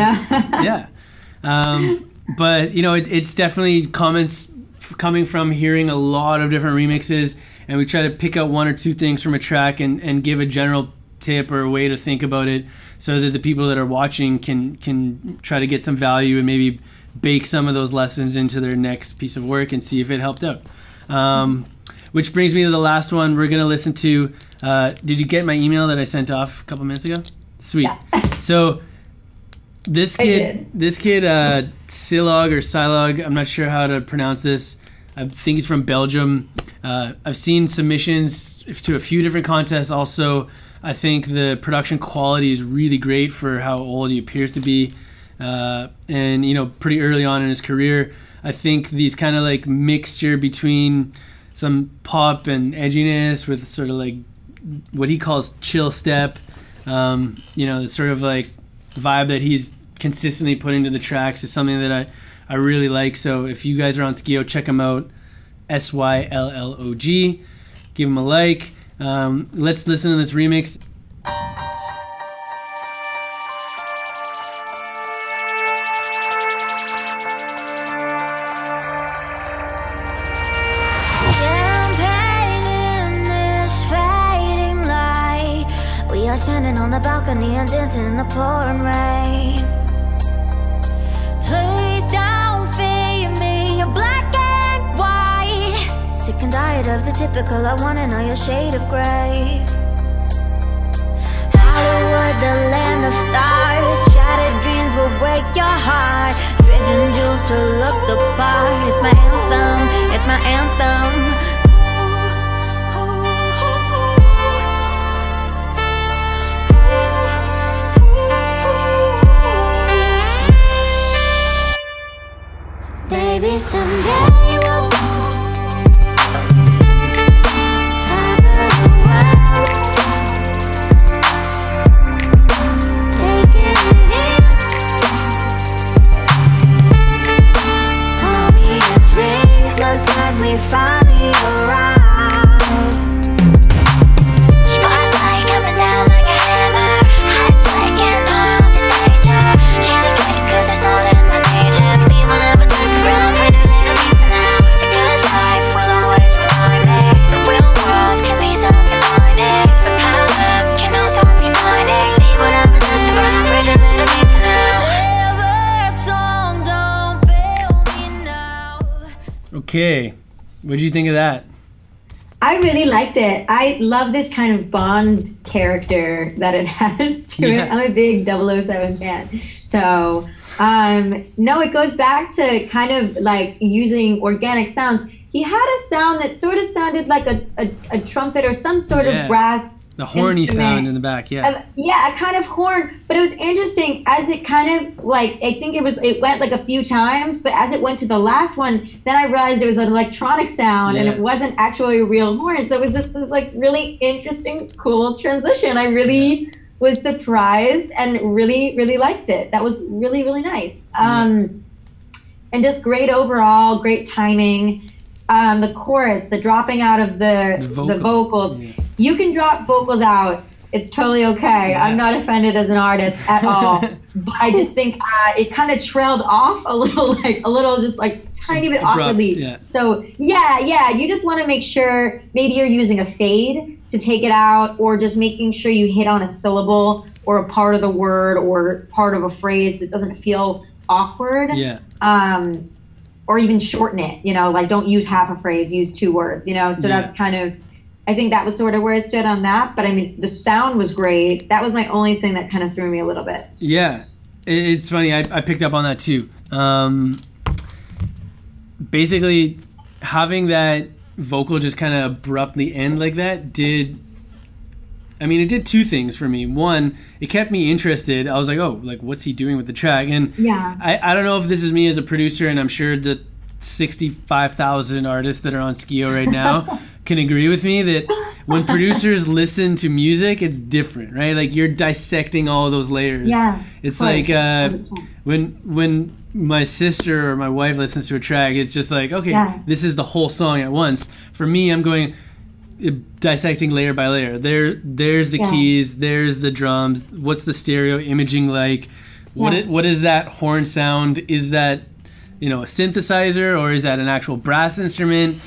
know? But, you know, it's definitely comments coming from hearing a lot of different remixes, and we try to pick out one or two things from a track and give a general tip or a way to think about it, so that the people that are watching can try to get some value and maybe bake some of those lessons into their next piece of work and see if it helped out. Which brings me to the last one we're going to listen to. Did you get my email that I sent off a couple minutes ago? Sweet. Yeah. So this kid, Silog or Silog, I'm not sure how to pronounce this. I think he's from Belgium. I've seen submissions to a few different contests. Also, I think the production quality is really great for how old he appears to be. And, you know, pretty early on in his career. I think these kind of like mixture between some pop and edginess with sort of like what he calls chill step, you know, the sort of like vibe that he's consistently putting to the tracks is something that I really like. So if you guys are on Skio, check him out. SYLLOG. Give him a like. Let's listen to this remix. Standing on the balcony and dancing in the pouring rain. Please don't Sick and tired of the typical, I wanna know your shade of gray. Hollywood, the land of stars, shattered dreams will break your heart. Dripping jewels to look the part. It's my anthem, it's my anthem. Baby, someday we'll top of the world, taking it in. Pour me a drink, looks like we finally arrived. Spotlight coming down like a hammer, hearts breaking all the danger. Can't avoid it 'cause it's not in my nature. People never turn around, pretty little people now. The good life will always remind me. The real world can be so confining, but power can also be blinding. People never turn around, pretty little people now. Silver song, don't fail me now. Okay, what did you think of that? I really liked it. I love this kind of Bond character that it has to it. I'm a big 007 fan. So, no, it goes back to kind of like using organic sounds. He had a sound that sort of sounded like a trumpet or some sort of brass the horny instrument. sound in the back, yeah. Yeah, a kind of horn. But it was interesting as it kind of like, I think it went like a few times, but as it went to the last one, then I realized it was an electronic sound and it wasn't actually a real horn. So it was this like really interesting, cool transition. I really was surprised and really, really liked it. That was really, really nice. And just great overall, great timing. The chorus, the dropping out of the vocals. Yeah. You can drop vocals out. It's totally okay. Yeah. I'm not offended as an artist at all. But I just think it kind of trailed off a little just like tiny bit awkwardly. Yeah. So yeah, you just want to make sure maybe you're using a fade to take it out, or just making sure you hit on a syllable or a part of the word or part of a phrase that doesn't feel awkward. Yeah. Or even shorten it, like don't use half a phrase, use 2 words, so that's kind of, I think that was sort of where I stood on that. But I mean, the sound was great. That was my only thing that kind of threw me a little bit. Yeah, it's funny. I picked up on that too. Basically, having that vocal just kind of abruptly end like that it did 2 things for me. One, it kept me interested. I was like, oh, like what's he doing with the track? And I don't know if this is me as a producer, and I'm sure the 65,000 artists that are on Skio right now can agree with me that when producers listen to music, it's different, right? Like you're dissecting all of those layers. Yeah. It's like when my sister or my wife listens to a track, it's just like, okay, this is the whole song at once. For me, I'm going dissecting layer by layer. There's the keys, there's the drums, what's the stereo imaging like, what is that horn sound, is that a synthesizer, or is that an actual brass instrument,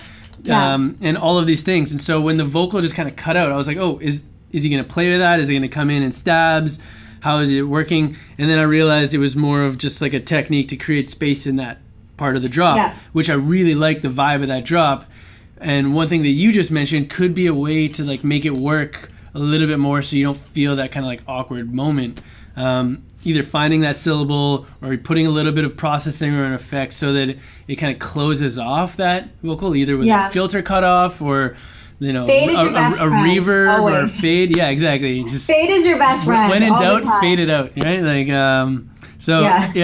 and all of these things. And so when the vocal just kind of cut out, I was like, oh, is he going to play with that? Is he going to come in and stabs? How is it working? And then I realized it was more of just like a technique to create space in that part of the drop, which I really like the vibe of that drop. And one thing that you just mentioned could be a way to like make it work a little bit more, so you don't feel that kind of like awkward moment. Either finding that syllable or putting a little bit of processing or an effect so that it kind of closes off that vocal, either with a filter cutoff or a reverb or a fade. Yeah, exactly. Just fade is your best friend. When in doubt, fade it out. Right? Like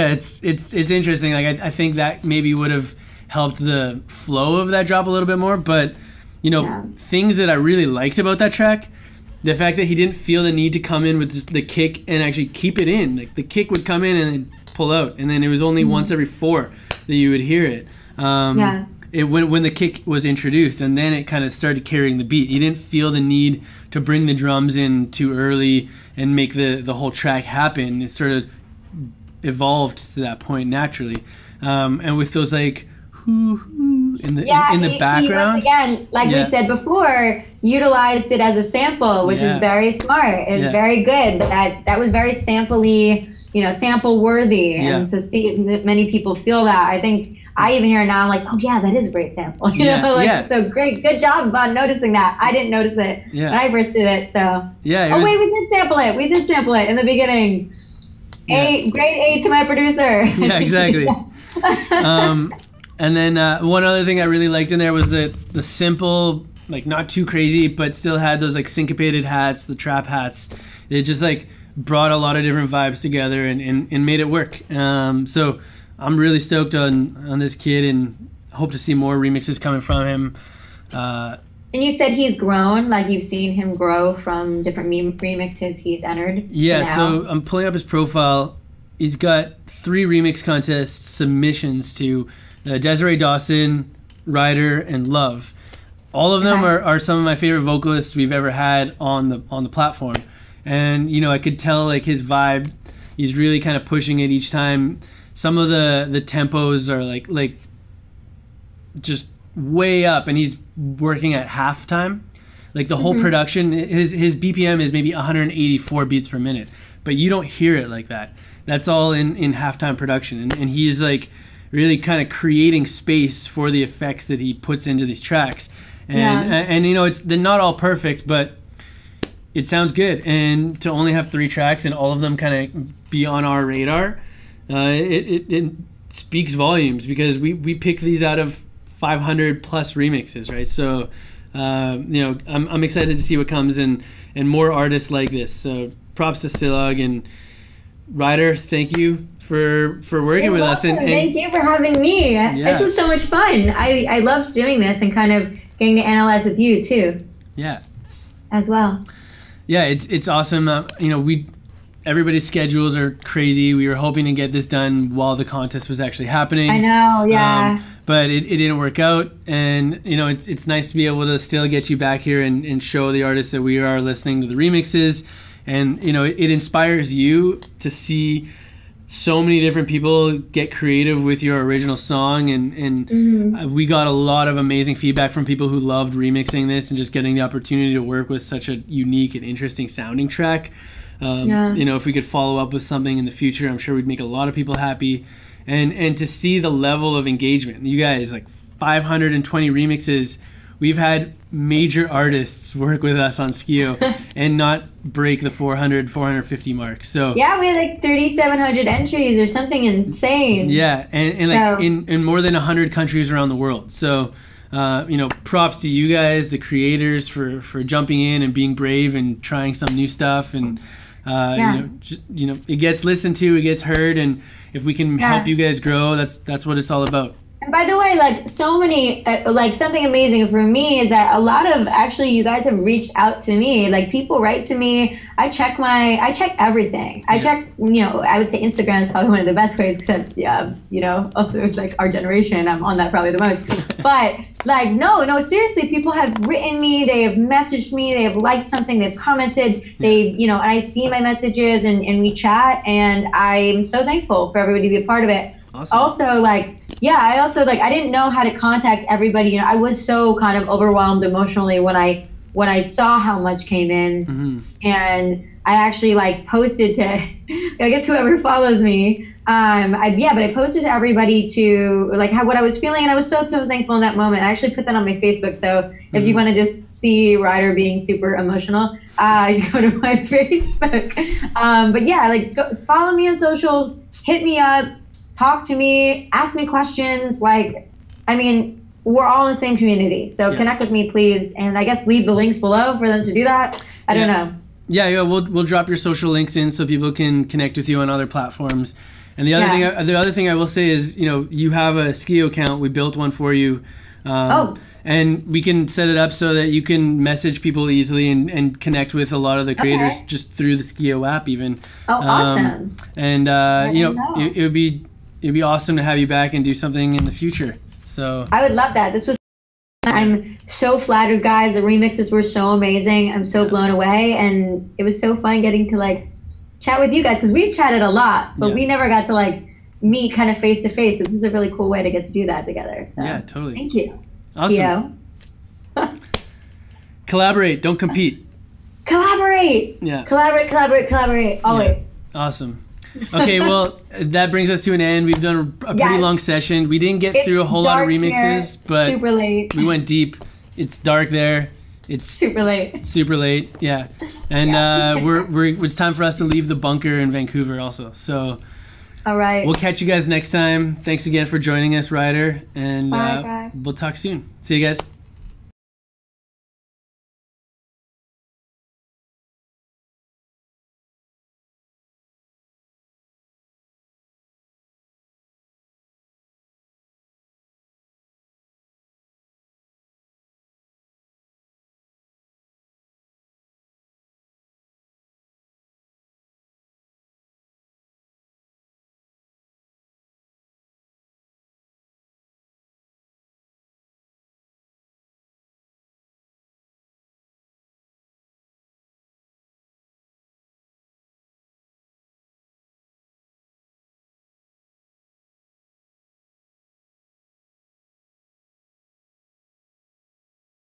it's interesting. Like I think that maybe would have helped the flow of that drop a little bit more. But things that I really liked about that track, the fact that he didn't feel the need to come in with just the kick and actually keep it in. Like the kick would come in and then pull out, and then it was only once every 4 that you would hear it. When the kick was introduced, and then it kind of started carrying the beat. You didn't feel the need to bring the drums in too early and make the whole track happen. It sort of evolved to that point naturally, and with those like in the background. He once again, like we said before, utilized it as a sample, which is very smart. It's very good. That was very sample-y, sample worthy, and to see many people feel that, I think I even hear it now. I'm like, oh yeah, that is a great sample. You know, like so great, good job on noticing that. I didn't notice it when I first did it. So wait, we did sample it. We did sample it in the beginning. Grade A to my producer. Yeah, exactly. And then one other thing I really liked in there was the simple, like not too crazy, but still had those like syncopated hats, the trap hats. It just like brought a lot of different vibes together and made it work. So I'm really stoked on this kid and hope to see more remixes coming from him. And you said he's grown, like you've seen him grow from different remixes he's entered. Yeah, so I'm pulling up his profile. He's got 3 remix contest submissions to Desiree Dawson, Ryder, and Love. All of them are some of my favorite vocalists we've ever had on the platform. And you know, I could tell like his vibe. He's really kind of pushing it each time. Some of the tempos are like just way up, and he's working at halftime. Like the whole production, his BPM is maybe 184 beats per minute, but you don't hear it like that. That's all in halftime production, and he's like really kind of creating space for the effects that he puts into these tracks. And you know, they're not all perfect, but it sounds good. And to only have 3 tracks and all of them kind of be on our radar, it speaks volumes, because we pick these out of 500 plus remixes, right? So you know, I'm excited to see what comes and more artists like this. So props to Silog and Ryder. Thank you for working with us. And thank you for having me. This was so much fun. I loved doing this and kind of getting to analyze with you too. Yeah. As well. Yeah, it's awesome. You know, everybody's schedules are crazy. We were hoping to get this done while the contest was actually happening. I know, yeah. But it didn't work out, and you know, it's nice to be able to still get you back here and show the artists that we are listening to the remixes. And you know, it inspires you to see so many different people get creative with your original song, and we got a lot of amazing feedback from people who loved remixing this and just getting the opportunity to work with such a unique and interesting sounding track. You know, if we could follow up with something in the future, I'm sure we'd make a lot of people happy. And to see the level of engagement, you guys, like 520 remixes. We've had major artists work with us on Skio and not break the 450 mark. So yeah, we had like 3,700 entries or something insane. Yeah, and like in more than 100 countries around the world. So you know, props to you guys, the creators, for jumping in and being brave and trying some new stuff. And you know, it gets listened to, it gets heard, and if we can help you guys grow, that's what it's all about. And by the way, like so many, like something amazing for me is that a lot of actually you guys have reached out to me. Like people write to me. I check everything. I check, you know, I would say Instagram is probably one of the best ways, because you know, also it's like our generation, I'm on that probably the most. But like, no, seriously, people have written me, they have messaged me, they have liked something, they've commented, they've, you know, and I see my messages and we chat, and I'm so thankful for everybody to be a part of it. Awesome. Also, like, I didn't know how to contact everybody. You know, I was so kind of overwhelmed emotionally when I saw how much came in, and I actually like posted to, I guess whoever follows me. But I posted to everybody to like what I was feeling, and I was so thankful in that moment. I actually put that on my Facebook. So if you want to just see Ryder being super emotional, you go to my Facebook. But yeah, like follow me on socials, hit me up. Talk to me, ask me questions. Like, I mean, we're all in the same community. So connect with me, please. And I guess leave the links below for them to do that. I don't know. Yeah, we'll drop your social links in so people can connect with you on other platforms. And the other thing I will say is, you know, you have a Skio account. We built one for you. And we can set it up so that you can message people easily and connect with a lot of the creators just through the Skio app even. Awesome. And, you know, it'd be awesome to have you back and do something in the future. So I would love that. I'm so flattered, guys. The remixes were so amazing. I'm so blown away, and it was so fun getting to like chat with you guys, because we've chatted a lot, but we never got to like meet kind of face to face. So this is a really cool way to get to do that together. So yeah, totally. Thank you. Awesome. Collaborate, don't compete. Collaborate. Yeah. Collaborate. Always. Yeah. Awesome. Okay, well, that brings us to an end. We've done a pretty long session. We didn't get through a whole lot of remixes, but super late. We went deep. It's dark there. It's super late. Super late, yeah. And it's time for us to leave the bunker in Vancouver also. So all right. We'll catch you guys next time. Thanks again for joining us, Ryder. And we'll talk soon. See you guys.